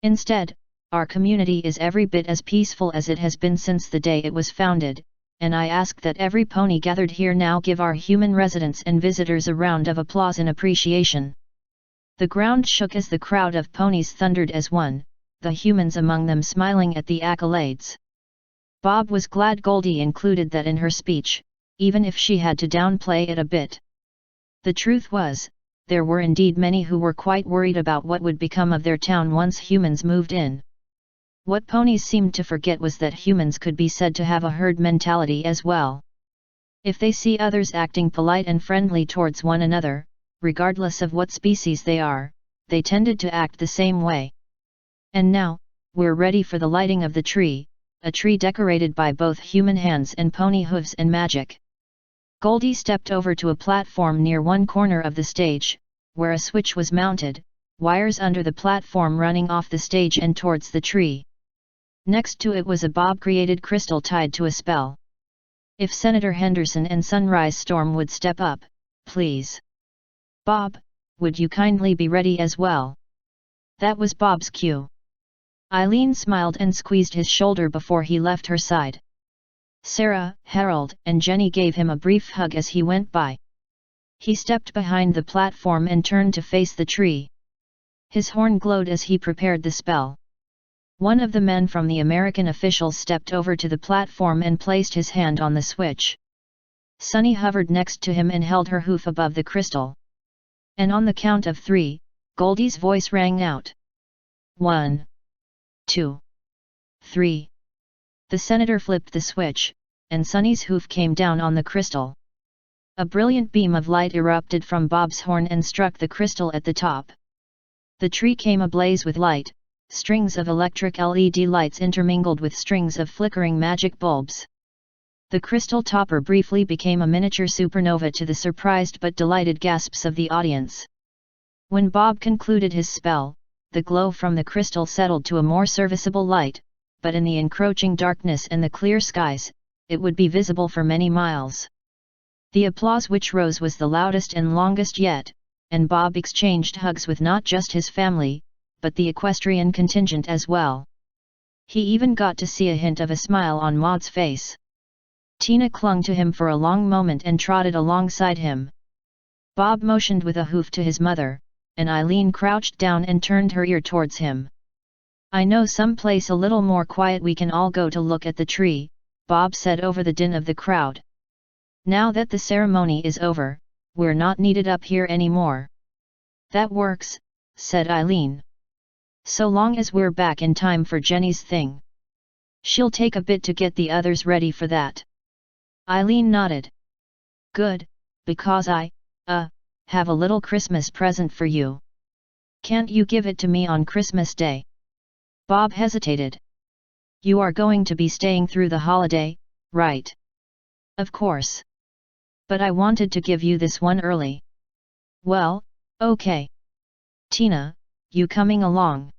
Instead, our community is every bit as peaceful as it has been since the day it was founded, and I ask that every pony gathered here now give our human residents and visitors a round of applause in appreciation." The ground shook as the crowd of ponies thundered as one, the humans among them smiling at the accolades. Bob was glad Goldie included that in her speech, even if she had to downplay it a bit. The truth was, there were indeed many who were quite worried about what would become of their town once humans moved in. What ponies seemed to forget was that humans could be said to have a herd mentality as well. If they see others acting polite and friendly towards one another, regardless of what species they are, they tended to act the same way. "And now, we're ready for the lighting of the tree, a tree decorated by both human hands and pony hooves and magic." Goldie stepped over to a platform near one corner of the stage, where a switch was mounted, wires under the platform running off the stage and towards the tree. Next to it was a Bob-created crystal tied to a spell. "If Senator Henderson and Sunrise Storm would step up, please. Bob, would you kindly be ready as well?" That was Bob's cue. Eileen smiled and squeezed his shoulder before he left her side. Sarah, Harold, and Jenny gave him a brief hug as he went by. He stepped behind the platform and turned to face the tree. His horn glowed as he prepared the spell. One of the men from the American officials stepped over to the platform and placed his hand on the switch. Sunny hovered next to him and held her hoof above the crystal. And on the count of 3, Goldie's voice rang out. 1, 2, 3. The senator flipped the switch, and Sunny's hoof came down on the crystal. A brilliant beam of light erupted from Bob's horn and struck the crystal at the top. The tree came ablaze with light, strings of electric LED lights intermingled with strings of flickering magic bulbs. The crystal topper briefly became a miniature supernova to the surprised but delighted gasps of the audience. When Bob concluded his spell, the glow from the crystal settled to a more serviceable light, but in the encroaching darkness and the clear skies, it would be visible for many miles. The applause which rose was the loudest and longest yet, and Bob exchanged hugs with not just his family, but the equestrian contingent as well. He even got to see a hint of a smile on Maud's face. Tina clung to him for a long moment and trotted alongside him. Bob motioned with a hoof to his mother, and Eileen crouched down and turned her ear towards him. "I know some place a little more quiet we can all go to look at the tree," Bob said over the din of the crowd. "Now that the ceremony is over, we're not needed up here anymore." "That works," said Eileen. "So long as we're back in time for Jenny's thing. She'll take a bit to get the others ready for that." Eileen nodded. "Good, because I have a little Christmas present for you. Can't you give it to me on Christmas Day?" Bob hesitated. "You are going to be staying through the holiday, right?" "Of course. But I wanted to give you this one early." "Well, okay. Tina, you coming along?"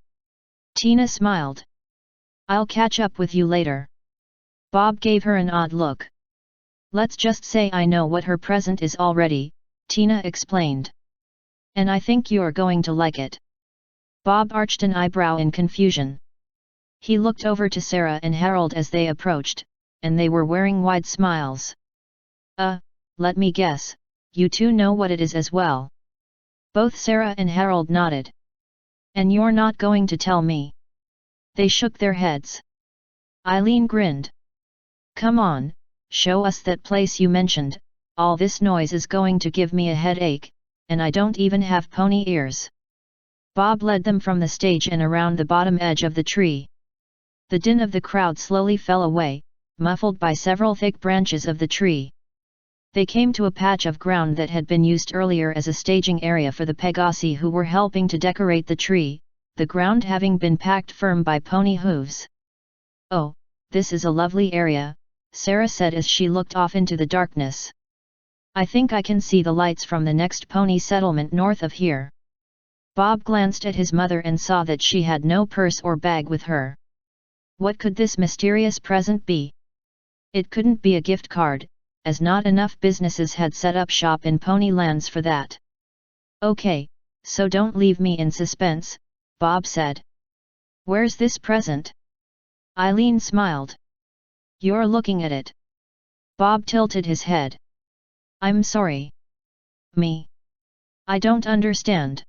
Tina smiled. "I'll catch up with you later." Bob gave her an odd look. Let's just say I know what her present is already, Tina explained. And I think you're going to like it. Bob arched an eyebrow in confusion. He looked over to Sarah and Harold as they approached, and they were wearing wide smiles. Let me guess, you two know what it is as well. Both Sarah and Harold nodded. And you're not going to tell me? They shook their heads. Eileen grinned. Come on, show us that place you mentioned, all this noise is going to give me a headache, and I don't even have pony ears. Bob led them from the stage and around the bottom edge of the tree. The din of the crowd slowly fell away, muffled by several thick branches of the tree. They came to a patch of ground that had been used earlier as a staging area for the Pegasi who were helping to decorate the tree, the ground having been packed firm by pony hooves. Oh, this is a lovely area, Sarah said as she looked off into the darkness. I think I can see the lights from the next pony settlement north of here. Bob glanced at his mother and saw that she had no purse or bag with her. What could this mysterious present be? It couldn't be a gift card, as not enough businesses had set up shop in Ponylands for that. Okay, so don't leave me in suspense, Bob said. Where's this present? Eileen smiled. You're looking at it. Bob tilted his head. I'm sorry. Me? I don't understand.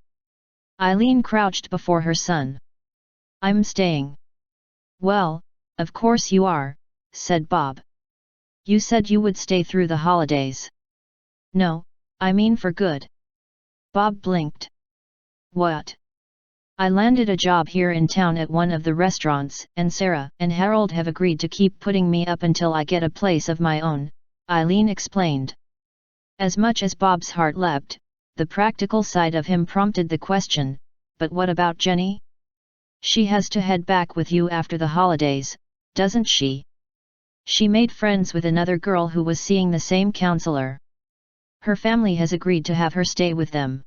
Eileen crouched before her son. I'm staying. Well, of course you are, said Bob. You said you would stay through the holidays. No, I mean for good. Bob blinked. What? I landed a job here in town at one of the restaurants, and Sarah and Harold have agreed to keep putting me up until I get a place of my own, Eileen explained. As much as Bob's heart leapt, the practical side of him prompted the question, but what about Jenny? She has to head back with you after the holidays, doesn't she? She made friends with another girl who was seeing the same counselor. Her family has agreed to have her stay with them.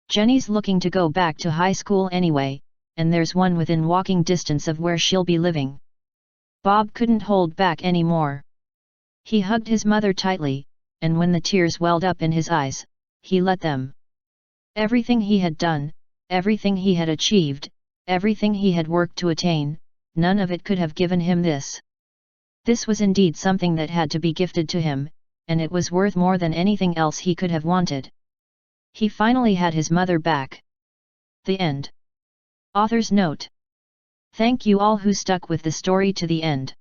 Jenny's looking to go back to high school anyway, and there's one within walking distance of where she'll be living. Bob couldn't hold back anymore. He hugged his mother tightly, and when the tears welled up in his eyes, he let them. Everything he had done, everything he had achieved, everything he had worked to attain, none of it could have given him this. This was indeed something that had to be gifted to him, and it was worth more than anything else he could have wanted. He finally had his mother back. The end. Author's note. Thank you all who stuck with the story to the end.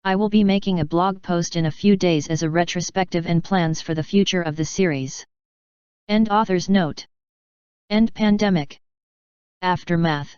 I will be making a blog post in a few days as a retrospective and plans for the future of the series. End author's note. End pandemic. Aftermath.